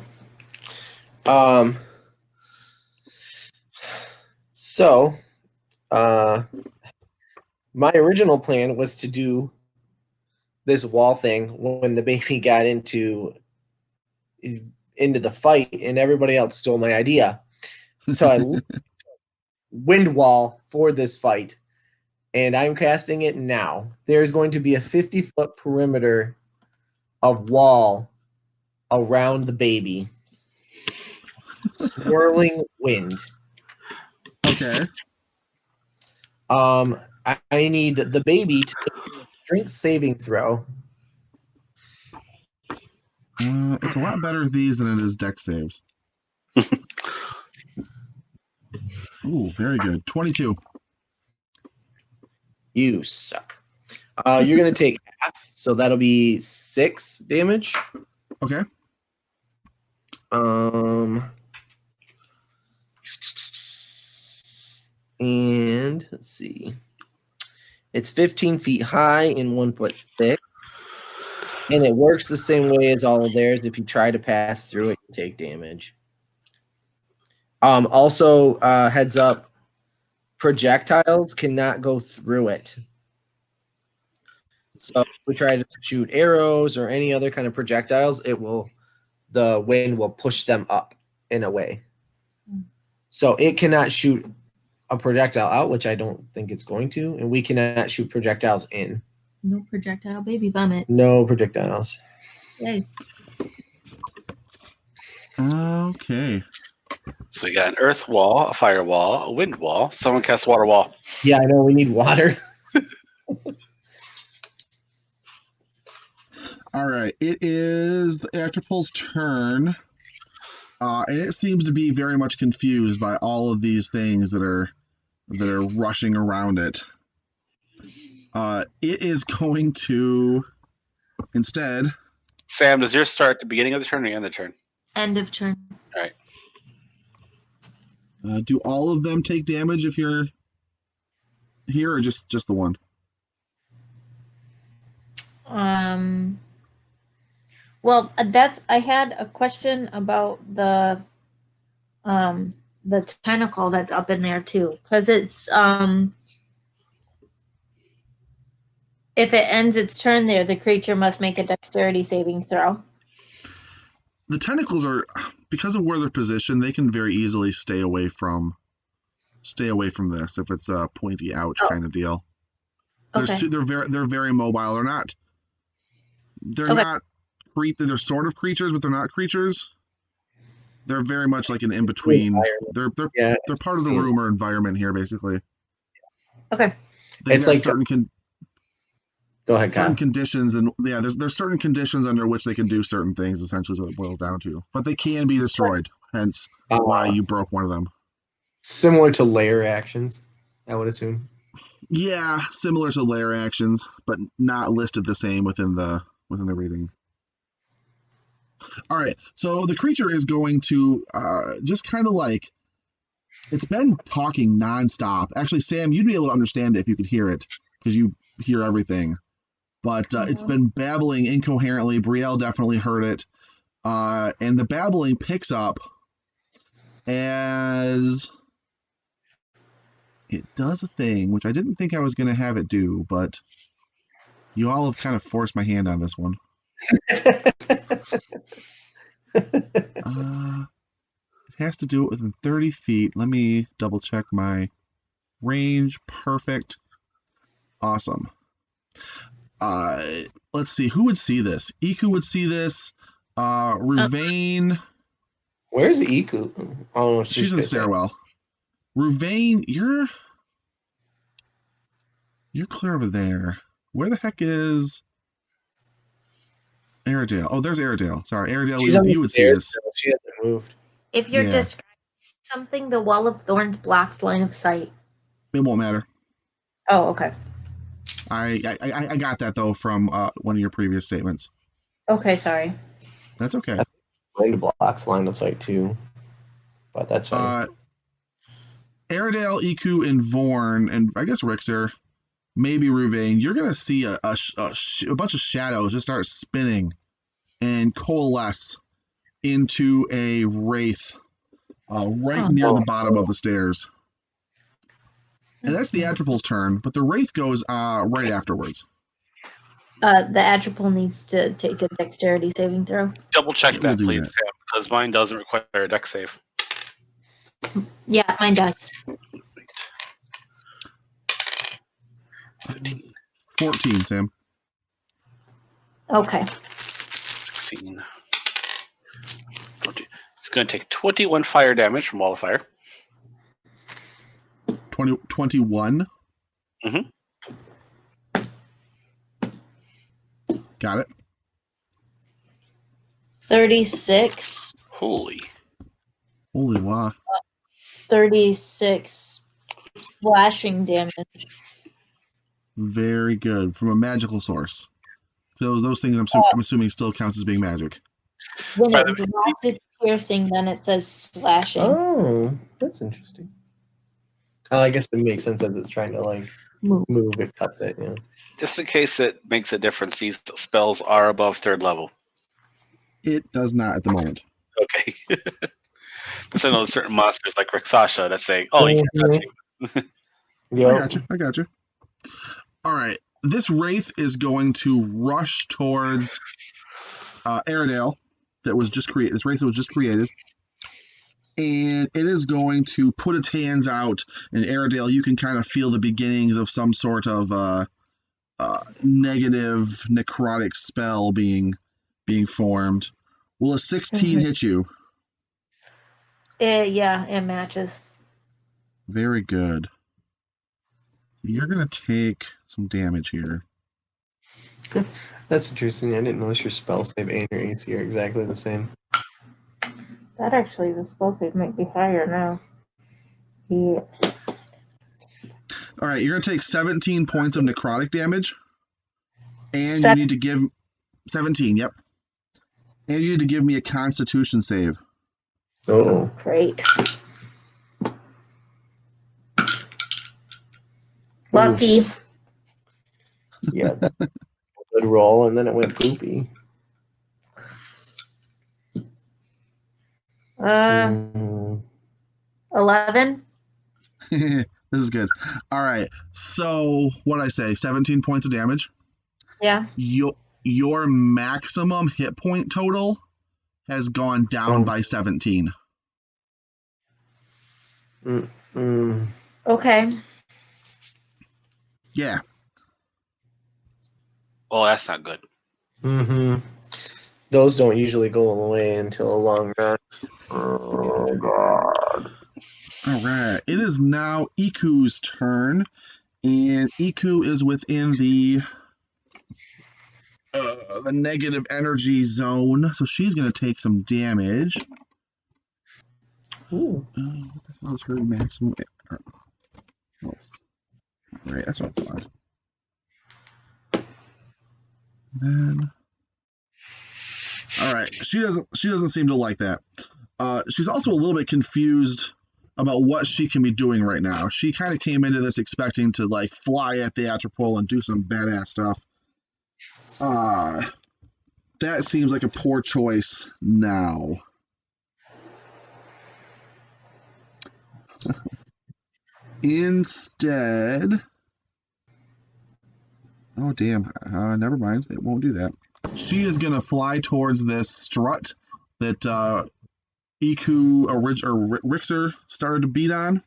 So, my original plan was to do this wall thing when the baby got into the fight, and everybody else stole my idea. So I wind wall for this fight, and I'm casting it now. There's going to be a 50-foot perimeter of wall around the baby. Swirling wind. Okay. I need the baby to make a strength saving throw. It's a lot better these than it is deck saves. Ooh, very good. 22. You suck. You're going to take half, so that'll be 6 damage. Okay. And let's see. It's 15 feet high and 1 foot thick. And it works the same way as all of theirs. If you try to pass through it, you take damage. Also, heads up, projectiles cannot go through it. So if we try to shoot arrows or any other kind of projectiles, the wind will push them up in a way. So it cannot shoot a projectile out, which I don't think it's going to, and we cannot shoot projectiles in. No projectile baby vomit. No projectiles. Yay. Okay. So we got an earth wall, a fire wall, a wind wall. Someone cast water wall. Yeah, I know we need water. All right. It is the Atropul's turn. And it seems to be very much confused by all of these things that are rushing around it. It is going to instead. Sam, does yours start at the beginning of the turn or the end of the turn? End of turn. All right. Do all of them take damage if you're here, or just the one? Well, I had a question about the tentacle that's up in there too, because it's if it ends its turn there, the creature must make a dexterity saving throw. The tentacles are, because of where they're positioned, they can very easily stay away from this if it's a pointy ouch kind of deal. Okay. They're very mobile. They're not they're sort of creatures, but they're not creatures. They're very much like an in between. They're part of the room or environment here, basically. Okay. It's like certain go ahead, certain Kyle. conditions, and there's certain conditions under which they can do certain things. Essentially, is what it boils down to. But they can be destroyed. Hence, why you broke one of them. Similar to layer actions, I would assume. Yeah, similar to layer actions, but not listed the same within the reading. All right, so the creature is going to just kind of like, it's been talking nonstop. Actually, Sam, you'd be able to understand it if you could hear it, because you hear everything. But it's been babbling incoherently. Brielle definitely heard it. And the babbling picks up as it does a thing, which I didn't think I was going to have it do, but you all have kind of forced my hand on this one. It has to do it within 30 feet. Let me double check my range. Perfect. Awesome. Let's see. Who would see this? Iku would see this. Ruvain. Where's Iku? Oh, she's in the stairwell. Ruvain, you're clear over there. Where the heck is Airedale? Oh, there's Airedale. Sorry, Airedale, you would see this. She hasn't moved. If you're describing something, the wall of thorns blocks line of sight. It won't matter. Oh, okay. I got that though from one of your previous statements. Okay, sorry. That's okay. Wind blocks line of sight too, but that's fine. Airedale, Iku, and Vorn, and I guess Rixer, maybe Ruvain, you're gonna see a bunch of shadows just start spinning and coalesce into a wraith near the bottom of the stairs. And that's the Atropul's turn, but the wraith goes right afterwards. The Atropole needs to take a dexterity saving throw. Double check Yeah, we'll that, do please, that. Sam, because mine doesn't require a dex save. Yeah, mine does. 15, 14, Sam. Okay. 16. 20. It's going to take 21 fire damage from wall of fire. 21. Mhm. Got it. 36. Holy. Holy wow. 36 slashing damage. Very good. From a magical source. So those things I'm assuming still counts as being magic. When By it the way- drops its piercing, then it says slashing. Oh, that's interesting. Oh, I guess it makes sense as it's trying to like Move. it cuts it. Yeah. Just in case it makes a difference, these spells are above 3rd level. It does not at the moment. Okay. Because I know certain monsters like Rixasha that say, oh, you can't touch it. Yep. I got you. All right. This wraith is going to rush towards Airedale that was just created. This wraith that was just created. And it is going to put its hands out. And Airedale, you can kind of feel the beginnings of some sort of negative necrotic spell being formed. Will a 16 hit you? Yeah, it matches. Very good. You're going to take some damage here. That's interesting. I didn't notice your spell save and your AC are exactly the same. That actually, the spell save might be higher now. Yeah. All right, you're going to take 17 points of necrotic damage. And Seven. you need to give 17, yep. And you need to give me a constitution save. Oh. Great. Lucky. Yeah. Good roll, and then it went poopy. Mm-hmm. 11. This is good. All right. So, what did I say? 17 points of damage. Yeah. Your maximum hit point total has gone down by 17. Okay. Yeah. Oh, that's not good. Mm-hmm. Those don't usually go away until a long rest. Oh, God. All right. It is now Iku's turn. And Iku is within the negative energy zone. So she's going to take some damage. Ooh. What the hell is her maximum? Oh. Right, that's what I thought. Then, all right, she doesn't seem to like that. She's also a little bit confused about what she can be doing right now. She kind of came into this expecting to like fly at the Atropole and do some badass stuff. That seems like a poor choice now. Instead, oh damn, never mind. It won't do that. She is gonna fly towards this strut that Iku or Rixer started to beat on,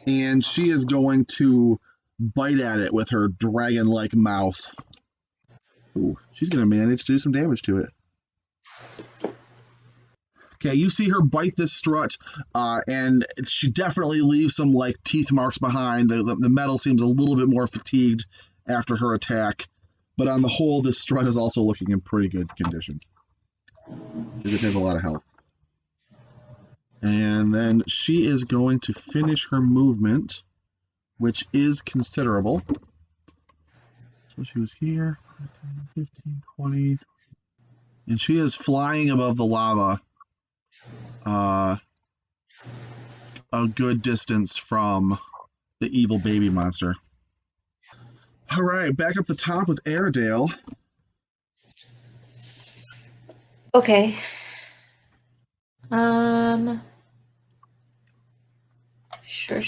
and she is going to bite at it with her dragon-like mouth. Ooh, she's gonna manage to do some damage to it. Okay, you see her bite this strut, and she definitely leaves some like teeth marks behind. The metal seems a little bit more fatigued after her attack, but on the whole, this strut is also looking in pretty good condition because it has a lot of health. And then she is going to finish her movement, which is considerable. So she was here, 15, 20, and she is flying above the lava. A good distance from the evil baby monster. All right, back up the top with Airedale. Okay. Sure.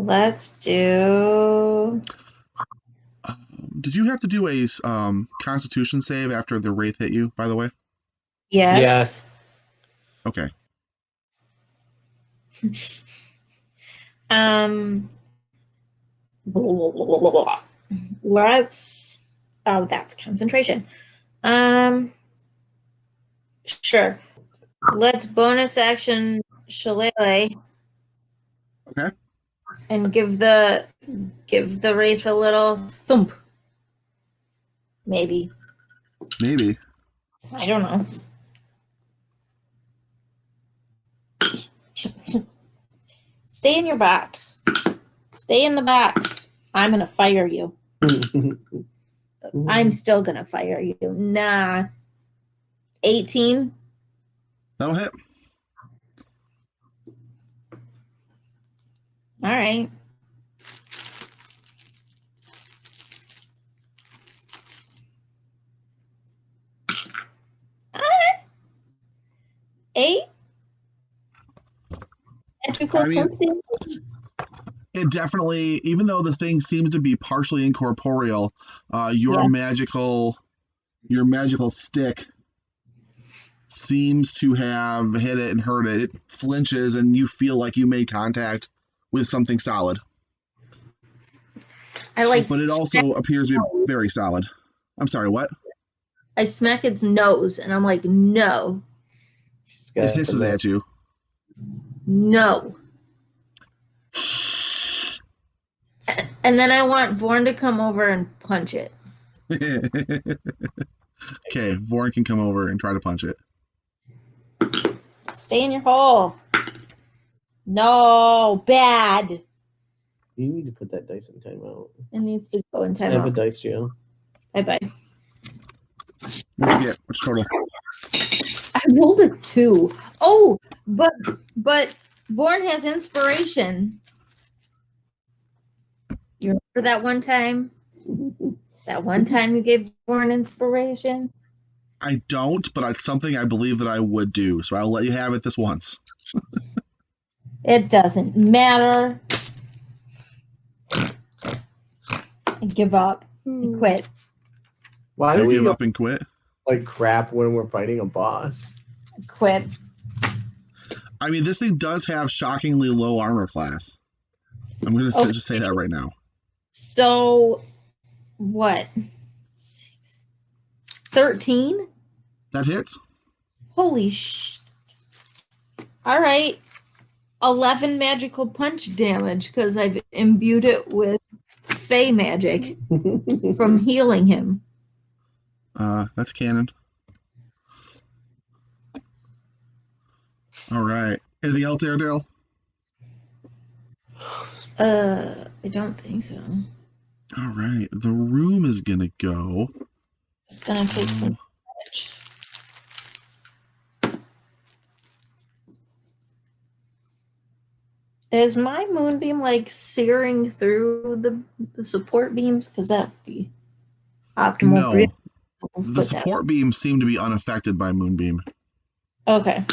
Let's do. Did you have to do a Constitution save after the wraith hit you? By the way. Yes. Okay. Let's. Oh, that's concentration. Sure. Let's bonus action Shillelagh. Okay. And give the wraith a little thump. Maybe. I don't know. Stay in your box. Stay in the box. I'm gonna fire you. I'm still gonna fire you. Nah. 18. That'll hit. All right. Eight. I mean, it definitely, even though the thing seems to be partially incorporeal, your magical stick seems to have hit it and hurt it. It flinches, and you feel like you made contact with something solid. But it also appears to be very solid. I'm sorry, what? I smack its nose, and I'm like, no. It hisses at you. No. And then I want Vorn to come over and punch it. Okay, Vorn can come over and try to punch it. Stay in your hole. No, bad. You need to put that dice in timeout. It needs to go in I have a timeout. dice jail. Bye-bye. What'd you get? What's total? I rolled a 2. Oh, but Vorn has inspiration. You remember that one time? That one time you gave Vorn inspiration? I don't, but it's something I believe that I would do, so I'll let you have it this once. It doesn't matter. I give up. I quit. Why do we give up and quit? Like crap when we're fighting a boss? I quit. I mean, this thing does have shockingly low armor class. I'm going to just say that right now. So, what? 6, 13? That hits. Holy shit. All right. 11 magical punch damage because I've imbued it with Fey magic from healing him. That's canon. All right. Anything else there, Dale? I don't think so. All right. The room is going to go. It's going to take some damage. Is my moonbeam like searing through the support beams? Because that would be optimal. No. The support beams seem to be unaffected by moonbeam. Okay.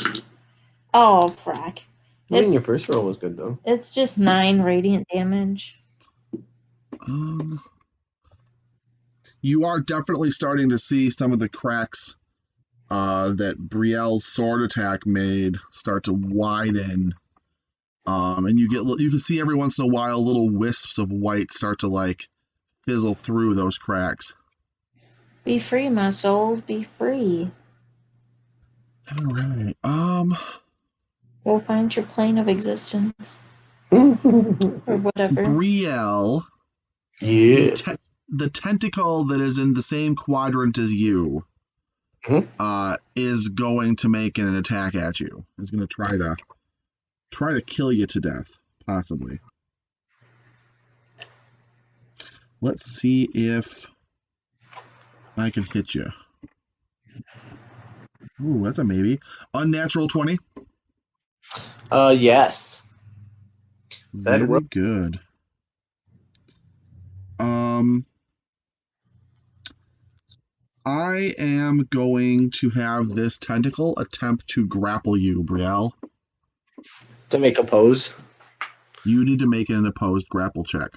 Oh, frack. I mean, your first roll was good, though. It's just 9 radiant damage. You are definitely starting to see some of the cracks that Brielle's sword attack made start to widen. And you can see every once in a while little wisps of white start to like fizzle through those cracks. Be free, my souls. Be free. All right. Go find your plane of existence. Or whatever. Brielle. Yeah. The tentacle that is in the same quadrant as you is going to make an attack at you. It's going to try to kill you to death, possibly. Let's see if I can hit you. Ooh, that's a maybe. Unnatural 20. Yes. Very good. I am going to have this tentacle attempt to grapple you, Brielle. To make a pose. You need to make an opposed grapple check.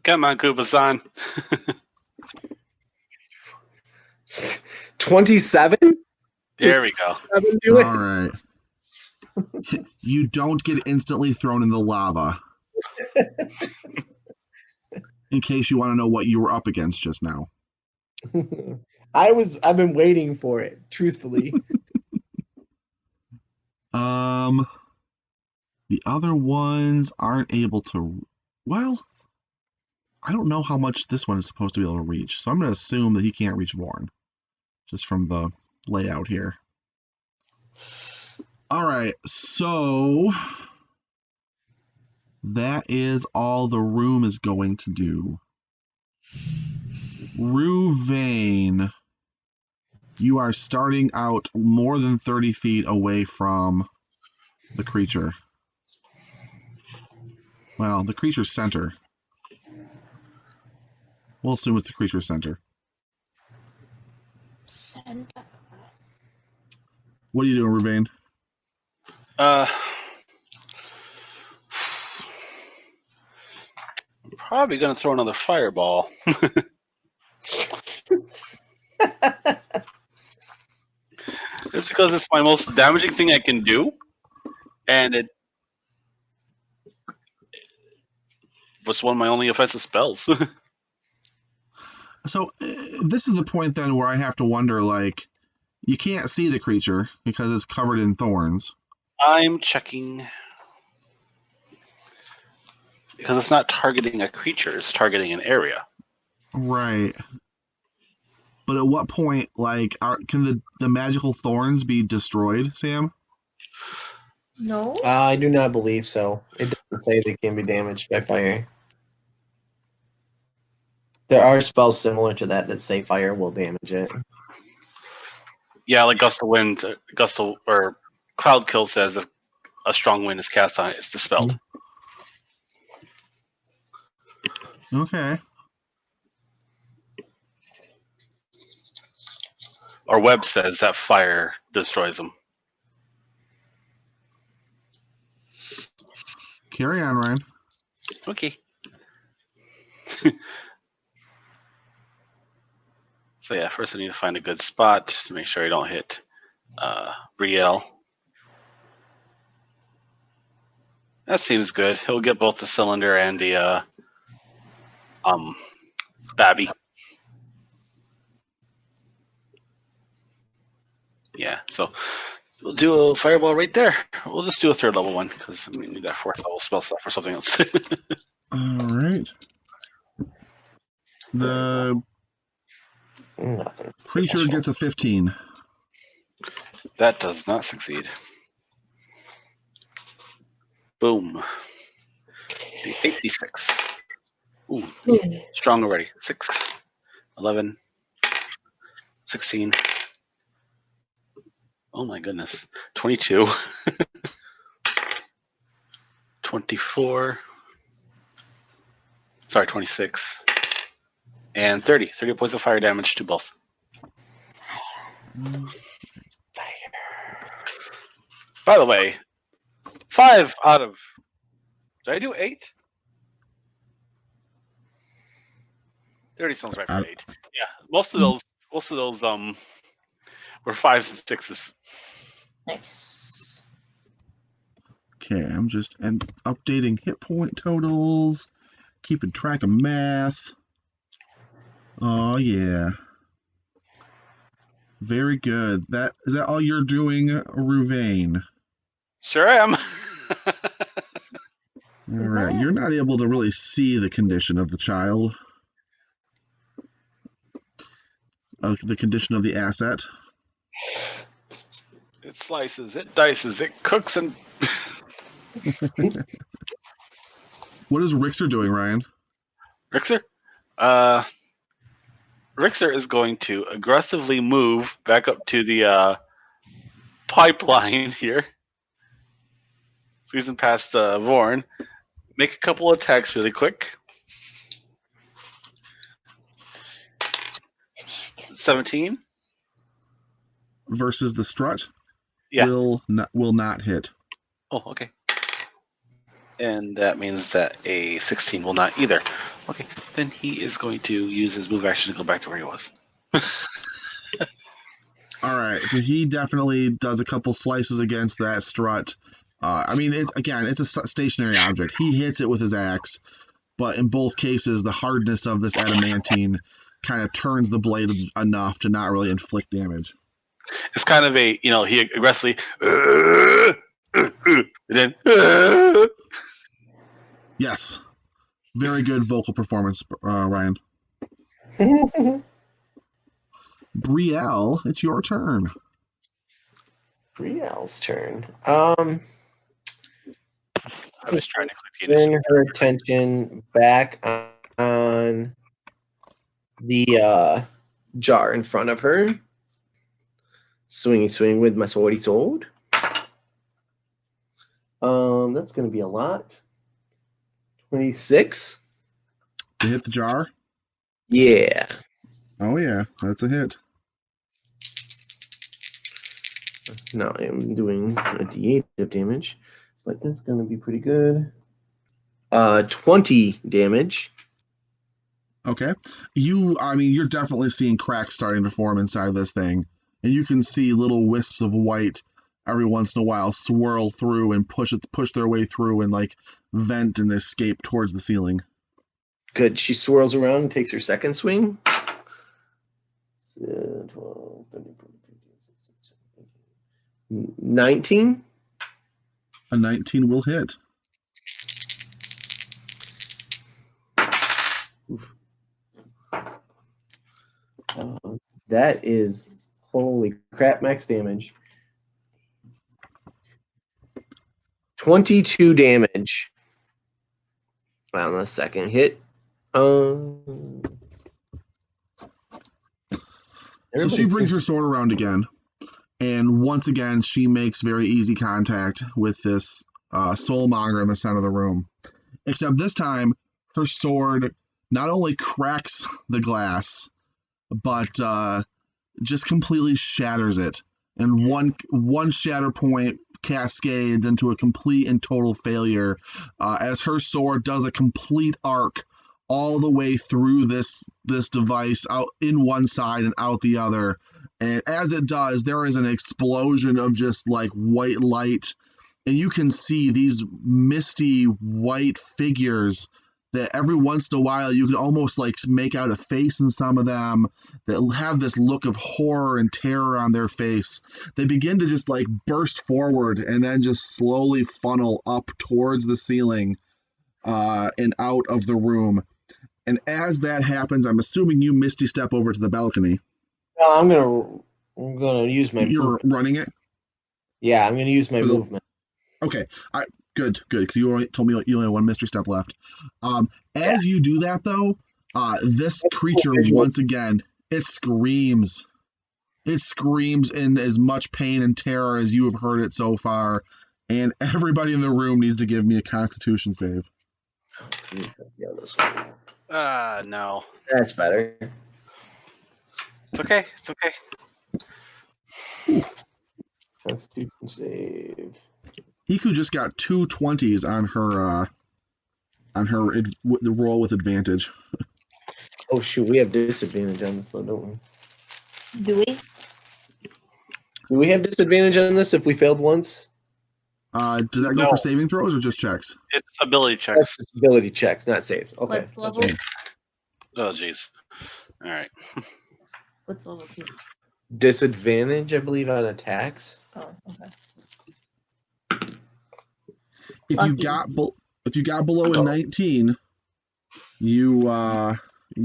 Come on, Kuba-san. 27? There we go. Do it. All right. You don't get instantly thrown in the lava. In case you want to know what you were up against just now. I've been waiting for it, truthfully. The other ones aren't able to. Well, I don't know how much this one is supposed to be able to reach, so I'm going to assume that he can't reach Vorn, just from the layout here. All right, so that is all the room is going to do. Ruvain, you are starting out more than 30 feet away from the creature. Well, the creature's center. We'll assume it's the creature's center. Center. What are you doing, Ruvain? I'm probably going to throw another fireball. It's because it's my most damaging thing I can do, and it was one of my only offensive spells. So this is the point then where I have to wonder, like, you can't see the creature because it's covered in thorns. I'm checking because it's not targeting a creature; it's targeting an area. Right. But at what point, like, can the magical thorns be destroyed, Sam? No. I do not believe so. It doesn't say they can be damaged by fire. There are spells similar to that say fire will damage it. Yeah, like gust of wind, or cloud kill says if a strong wind is cast on it, it's dispelled. Okay. Or web says that fire destroys them. Carry on, Ryan. Okay. So yeah, first I need to find a good spot to make sure I don't hit Brielle. That seems good. He'll get both the cylinder and the Babby. Yeah, so we'll do a fireball right there. We'll just do a third level one because we need that fourth level spell slot for something else. All right. The Nothing. creature gets a 15. That does not succeed. Boom. The 86. Ooh, strong already. 6, 11, 16. Oh my goodness. 22. 24. Sorry, 26. And 30. 30 points of fire damage to both. By the way, 5 out of... Did I do 8? 30 sounds right for 8. Yeah, most of those were 5s and 6s. Nice. Okay, I'm just updating hit point totals, keeping track of math. Oh yeah. Very good. Is that all you're doing, Ruvain? Sure am. All right. You're not able to really see the condition of the child. The condition of the asset. It slices, it dices, it cooks, and... What is Rixer doing, Ryan? Rixer? Rixer is going to aggressively move back up to the pipeline here. Squeezing past Vorn. Make a couple attacks really quick. 17. versus the strut Yeah. will not hit. Oh, okay. And that means that a 16 will not either. Okay, then he is going to use his move action to go back to where he was. All right, so he definitely does a couple slices against that strut. I mean, it's a stationary object. He hits it with his axe, but in both cases, the hardness of this adamantine kind of turns the blade enough to not really inflict damage. It's kind of a, he aggressively, and then, Yes, very good vocal performance, Ryan. Brielle, it's your turn. Brielle's turn. I was trying to click the Turn initiative. her attention back on the jar in front of her. Swing with my swordy sword. That's going to be a lot. 26. To hit the jar? Yeah. Oh, yeah, that's a hit. Now I am doing a d8 of damage, but that's going to be pretty good. 20 damage. Okay. You're definitely seeing cracks starting to form inside this thing, and you can see little wisps of white every once in a while swirl through and push their way through and like vent and escape towards the ceiling. Good. She swirls around and takes her second swing. 12, 13, 14, 15, 16, 17, 18. 19. A 19 will hit. Oof. That is holy crap max damage. 22 damage on the second hit. So she brings her sword around again, and once again she makes very easy contact with this soulmonger in the center of the room. Except this time, her sword not only cracks the glass, but just completely shatters it. And one shatter point cascades into a complete and total failure as her sword does a complete arc all the way through this device out in one side and out the other. And as it does, there is an explosion of just like white light, and you can see these misty white figures that every once in a while you can almost like make out a face in some of them that have this look of horror and terror on their face. They begin to just like burst forward and then just slowly funnel up towards the ceiling and out of the room. And as that happens, I'm assuming you misty step over to the balcony. No, I'm gonna use my. You're movement. running it? Yeah, I'm gonna use my movement. Okay, good, because you already told me you only have one mystery step left. As you do that, though, this creature once again it screams in as much pain and terror as you have heard it so far, and everybody in the room needs to give me a Constitution save. Yeah, this one. No. That's better. It's okay. Constitution save. Hiku just got 2 20s on her the roll with advantage. Oh shoot, we have disadvantage on this though, don't we? Do we? Do we have disadvantage on this if we failed once? Does that go No. for saving throws or just checks? It's ability checks. That's ability checks, not saves. Okay. What's level? right. Oh, jeez. All right. What's level 2? Disadvantage, I believe, on attacks. Oh, okay. If you got below a 19, you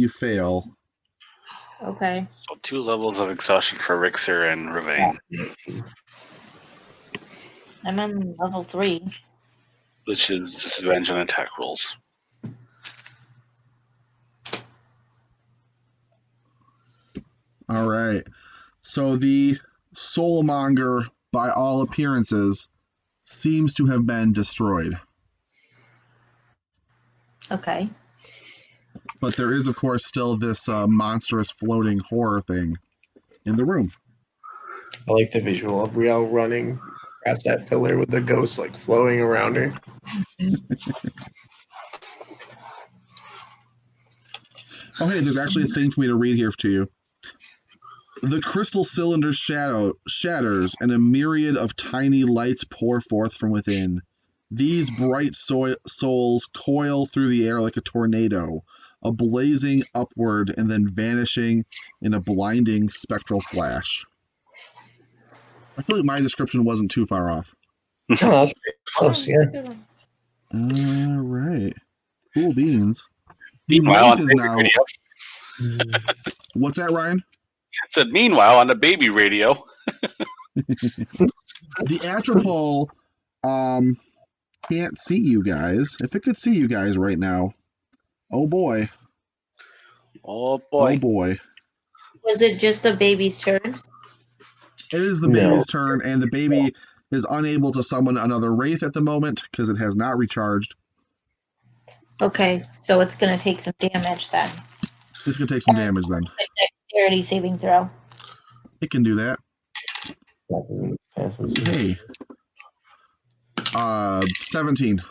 fail. Okay. So 2 levels of exhaustion for Rixer and Ravane, I'm on level 3. which is disadvantage on attack rolls. All right. So the Soulmonger, by all appearances, seems to have been destroyed. Okay. But there is, of course, still this monstrous floating horror thing in the room. I like the visual of Riel running past that pillar with the ghost like flowing around her. Oh, hey, there's actually a thing for me to read here to you. The crystal cylinder shatters, and a myriad of tiny lights pour forth from within. These bright souls coil through the air like a tornado, blazing upward and then vanishing in a blinding spectral flash. I feel like my description wasn't too far off. Oh, that's pretty close, yeah. All right. Cool beans. The Meanwhile, wraith on is baby now. radio. What's that, Ryan? I said, meanwhile, on the baby radio. The Atropole can't see you guys. If it could see you guys right now, oh boy. Oh boy. Oh boy. Was it just the baby's turn? It is the No. baby's turn, and the baby is unable to summon another wraith at the moment because it has not recharged. Okay, so it's going to take some damage then. It's going to take some damage then. A dexterity saving throw. It can do that. Okay. Hey. 17.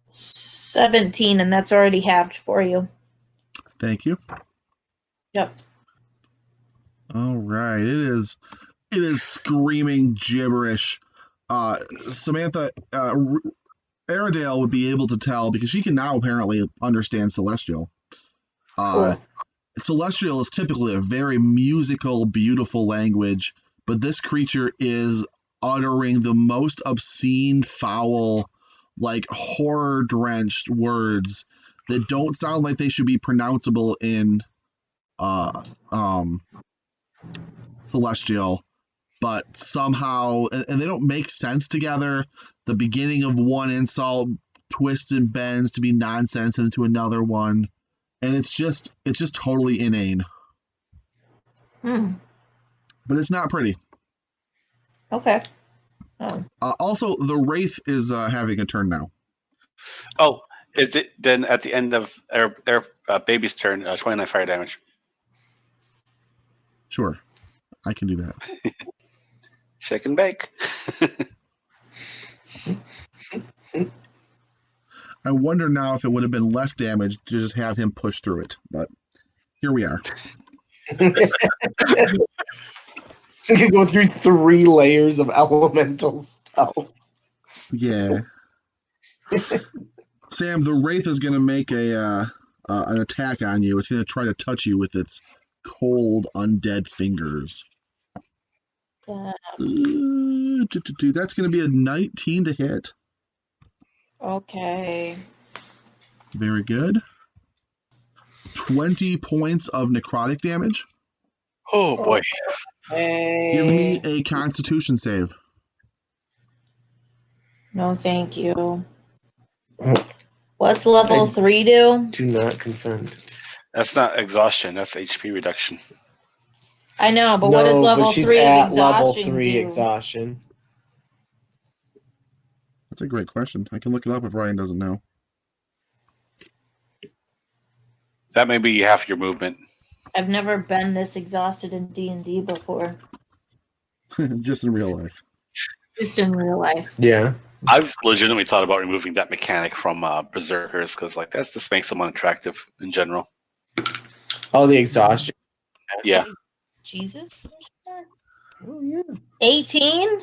17, and that's already halved for you. Thank you. Yep. All right. It is screaming gibberish. Samantha, Aradale would be able to tell because she can now apparently understand Celestial. Cool. Celestial is typically a very musical, beautiful language, but this creature is uttering the most obscene, foul, like horror-drenched words that don't sound like they should be pronounceable in Celestial, but somehow, and they don't make sense together. The beginning of one insult twists and bends to be nonsense into another one, and it's just totally inane. But it's not pretty. Okay. Oh. Also, the Wraith is having a turn now. Oh, is it then at the end of their baby's turn, 29 fire damage? Sure, I can do that. Shake and bake. I wonder now if it would have been less damage to just have him push through it, but here we are. So you go through 3 layers of elemental spells. Yeah. Sam, the Wraith is going to make an attack on you. It's going to try to touch you with its cold, undead fingers. That's going to be a 19 to hit. Okay. Very good. 20 points of necrotic damage. Oh boy. Give me a Constitution save. No, thank you. What's level 3 do? Do not consent. That's not exhaustion. That's HP reduction. I know, but what does level but she's 3 at of level exhaustion 3 do? exhaustion. That's a great question. I can look it up if Ryan doesn't know. That may be half your movement. I've never been this exhausted in D&D before. Just in real life. Just in real life. Yeah. I've legitimately thought about removing that mechanic from Berserkers because, like, that just makes them unattractive in general. Oh, the exhaustion. Yeah. Jesus. Oh, yeah. 18?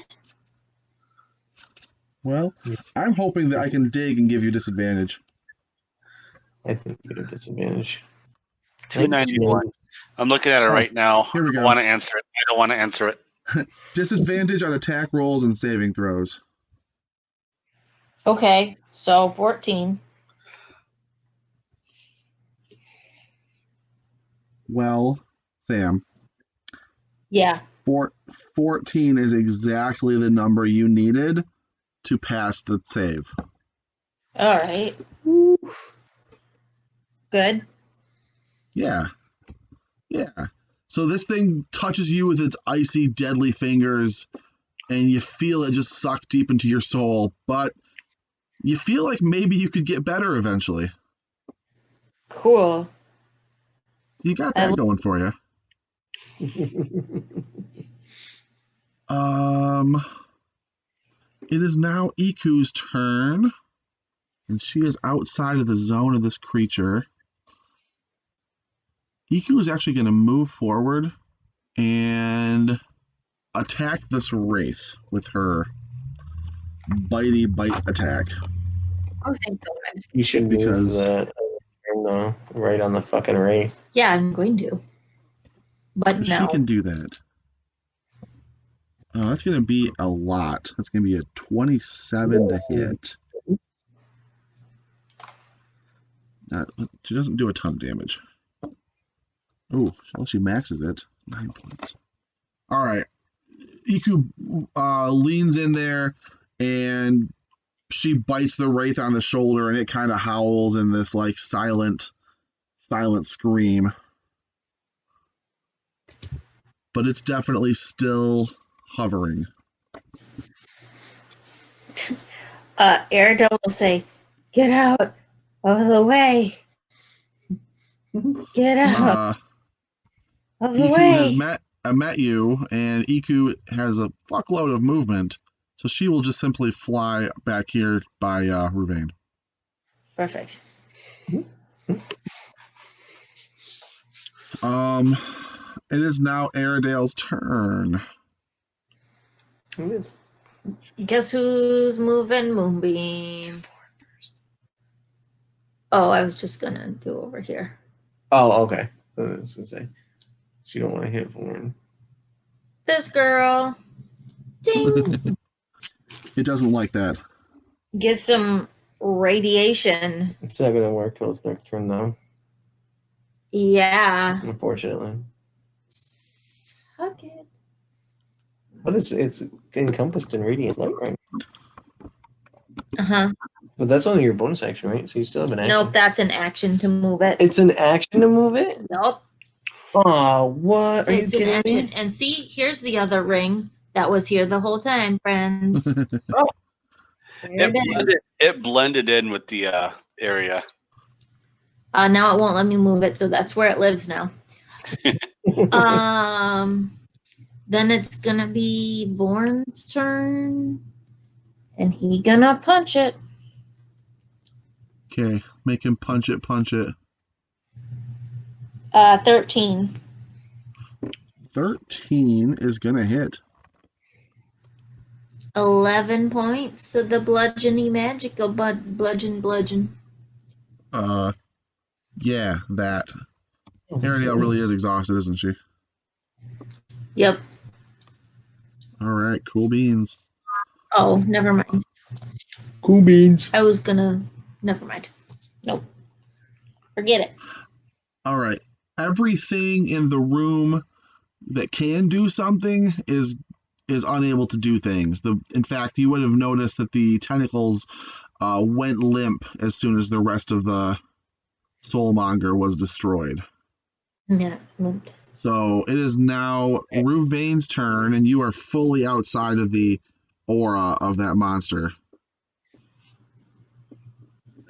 Well, I'm hoping that I can dig and give you disadvantage. I think you have disadvantage. 291. I'm looking at it right now. Here we go. I want to answer it. I don't want to answer it. Disadvantage on attack rolls and saving throws. Okay, so 14. Well, Sam. Yeah. 14 is exactly the number you needed to pass the save. All right. Good. Yeah. So this thing touches you with its icy, deadly fingers, and you feel it just suck deep into your soul, but you feel like maybe you could get better eventually. Cool. You got that going for you. It is now Iku's turn, and she is outside of the zone of this creature. Iku is actually going to move forward and attack this wraith with her bitey bite attack. Oh, thank God. You should move Because- the no, right on the fucking wraith. Yeah, I'm going to. But She no. can do that. Oh, that's going to be a lot. That's going to be a 27 to hit. She doesn't do a ton of damage. Oh, well, she maxes it. 9 points. All right. Iku leans in there and she bites the wraith on the shoulder, and it kind of howls in this like silent scream. But it's definitely still hovering. Aerodel will say, "Get out of the way. Get out of the Iku way." has met you, and Iku has a fuckload of movement, so she will just simply fly back here by Ruvain. Perfect. It is now Airedale's turn. Guess who's moving Moonbeam? Oh, I was just gonna do over here. Oh, okay. I was gonna say she don't want to hit Vorn. This girl. Ding. It doesn't like that. Get some radiation. It's not gonna work till its next turn, though. Yeah. Unfortunately, Suck it. but it's encompassed in radiant light right now. Uh-huh. But that's only your bonus action, right? So you still have an action. Nope, that's an action to move it. It's an action to move it. Nope. Oh, what? Are It's you an kidding action. me? And see, here's the other ring that was here the whole time, friends. There it is. It blended in with the area. Now it won't let me move it, so that's where it lives now. Then it's gonna be Vorn's turn, and he gonna punch it. Okay, make him punch it. 13. 13 is gonna hit. 11 points of the bludgeoning magical bludgeon. Yeah, that. Airedale really is exhausted, isn't she? Yep. All right, cool beans. Oh, never mind. Cool beans. I was gonna. Never mind. Nope. Forget it. All right, everything in the room that can do something is unable to do things. In fact, you would have noticed that the tentacles went limp as soon as the rest of the Soulmonger was destroyed. Yeah. So it is now Ruvain's turn, and you are fully outside of the aura of that monster.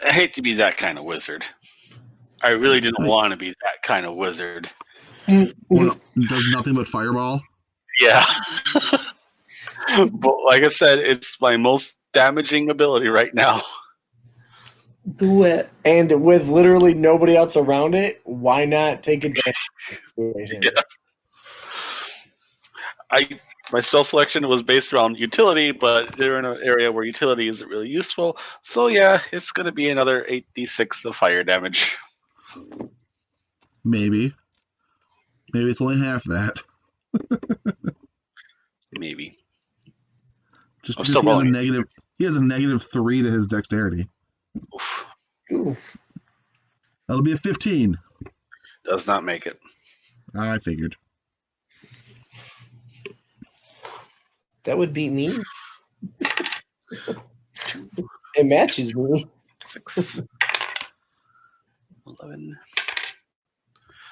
I hate to be that kind of wizard. I really didn't want to be that kind of wizard. Well, does nothing but fireball. Yeah. But like I said, it's my most damaging ability right now. Do it. And with literally nobody else around it, why not take advantage? Yeah. My spell selection was based around utility, but they're in an area where utility isn't really useful. So yeah, it's going to be another 8d6 of fire damage. Maybe it's only half that. Maybe. Just I'm because still rolling. he has a -3 to his dexterity. Oof. Oof. That'll be a 15. Does not make it. I figured. That would beat me. It matches me. 6. 11.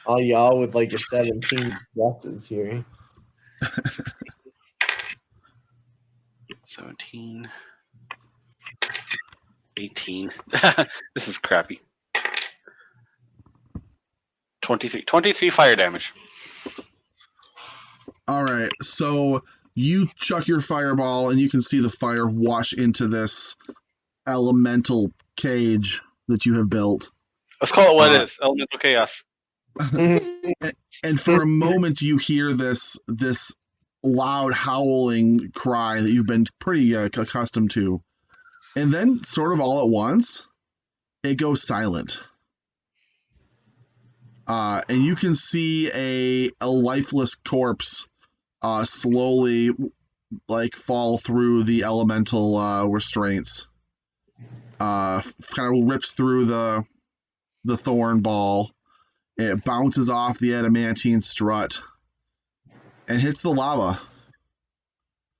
All y'all with like your 17 guesses here. 17. 18. This is crappy. 23 fire damage. All right, so you chuck your fireball, and you can see the fire wash into this elemental cage that you have built. Let's call it what it Uh, is. Elemental chaos. And for a moment, you hear this loud howling cry that you've been pretty accustomed to, and then sort of all at once, it goes silent. And you can see a lifeless corpse slowly like fall through the elemental restraints. Kind of rips through the thorn ball. It bounces off the adamantine strut and hits the lava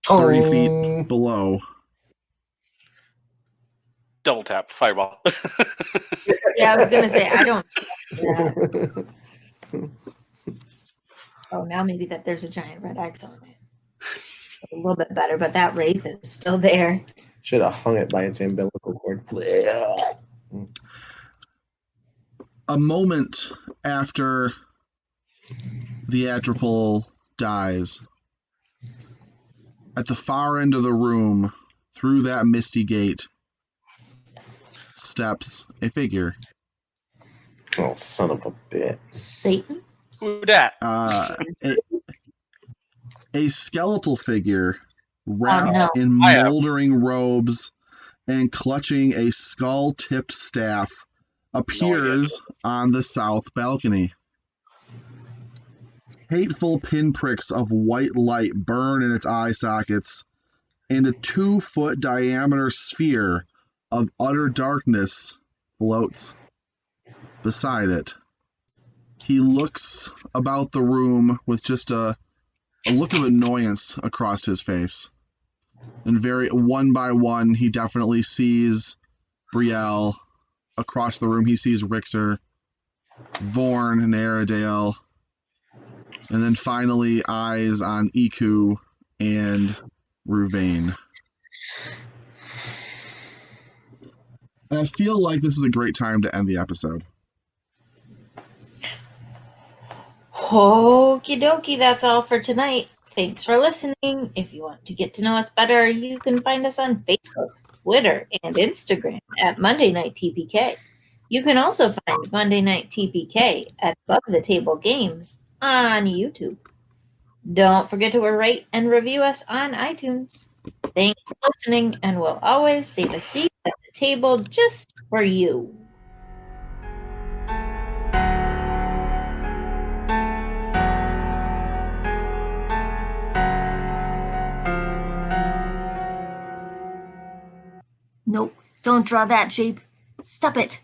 30 feet below. Double tap. Fireball. Yeah, I was gonna say I don't. Yeah. Oh, now maybe that there's a giant red X on it. A little bit better, but that wraith is still there. Should have hung it by its umbilical cord. A moment after the Atropol dies, at the far end of the room, through that misty gate, steps a figure. Oh, son of a bitch. Satan? Who dat? A skeletal figure wrapped no. in moldering robes and clutching a skull-tipped staff appears on the south balcony. Hateful pinpricks of white light burn in its eye sockets, and a 2-foot diameter sphere of utter darkness floats beside it. He looks about the room with just a look of annoyance across his face. And very one by one, he definitely sees Brielle. Across the room, he sees Rixer, Vorn, and Aradale. And then finally, eyes on Iku and Ruvain. And I feel like this is a great time to end the episode. Okie dokie, that's all for tonight. Thanks for listening. If you want to get to know us better, you can find us on Facebook, Twitter, and Instagram at Monday Night TPK. You can also find Monday Night TPK at Above the Table Games on YouTube. Don't forget to rate and review us on iTunes. Thanks for listening, and we'll always save a seat at the table just for you. Nope, don't draw that shape. Stop it.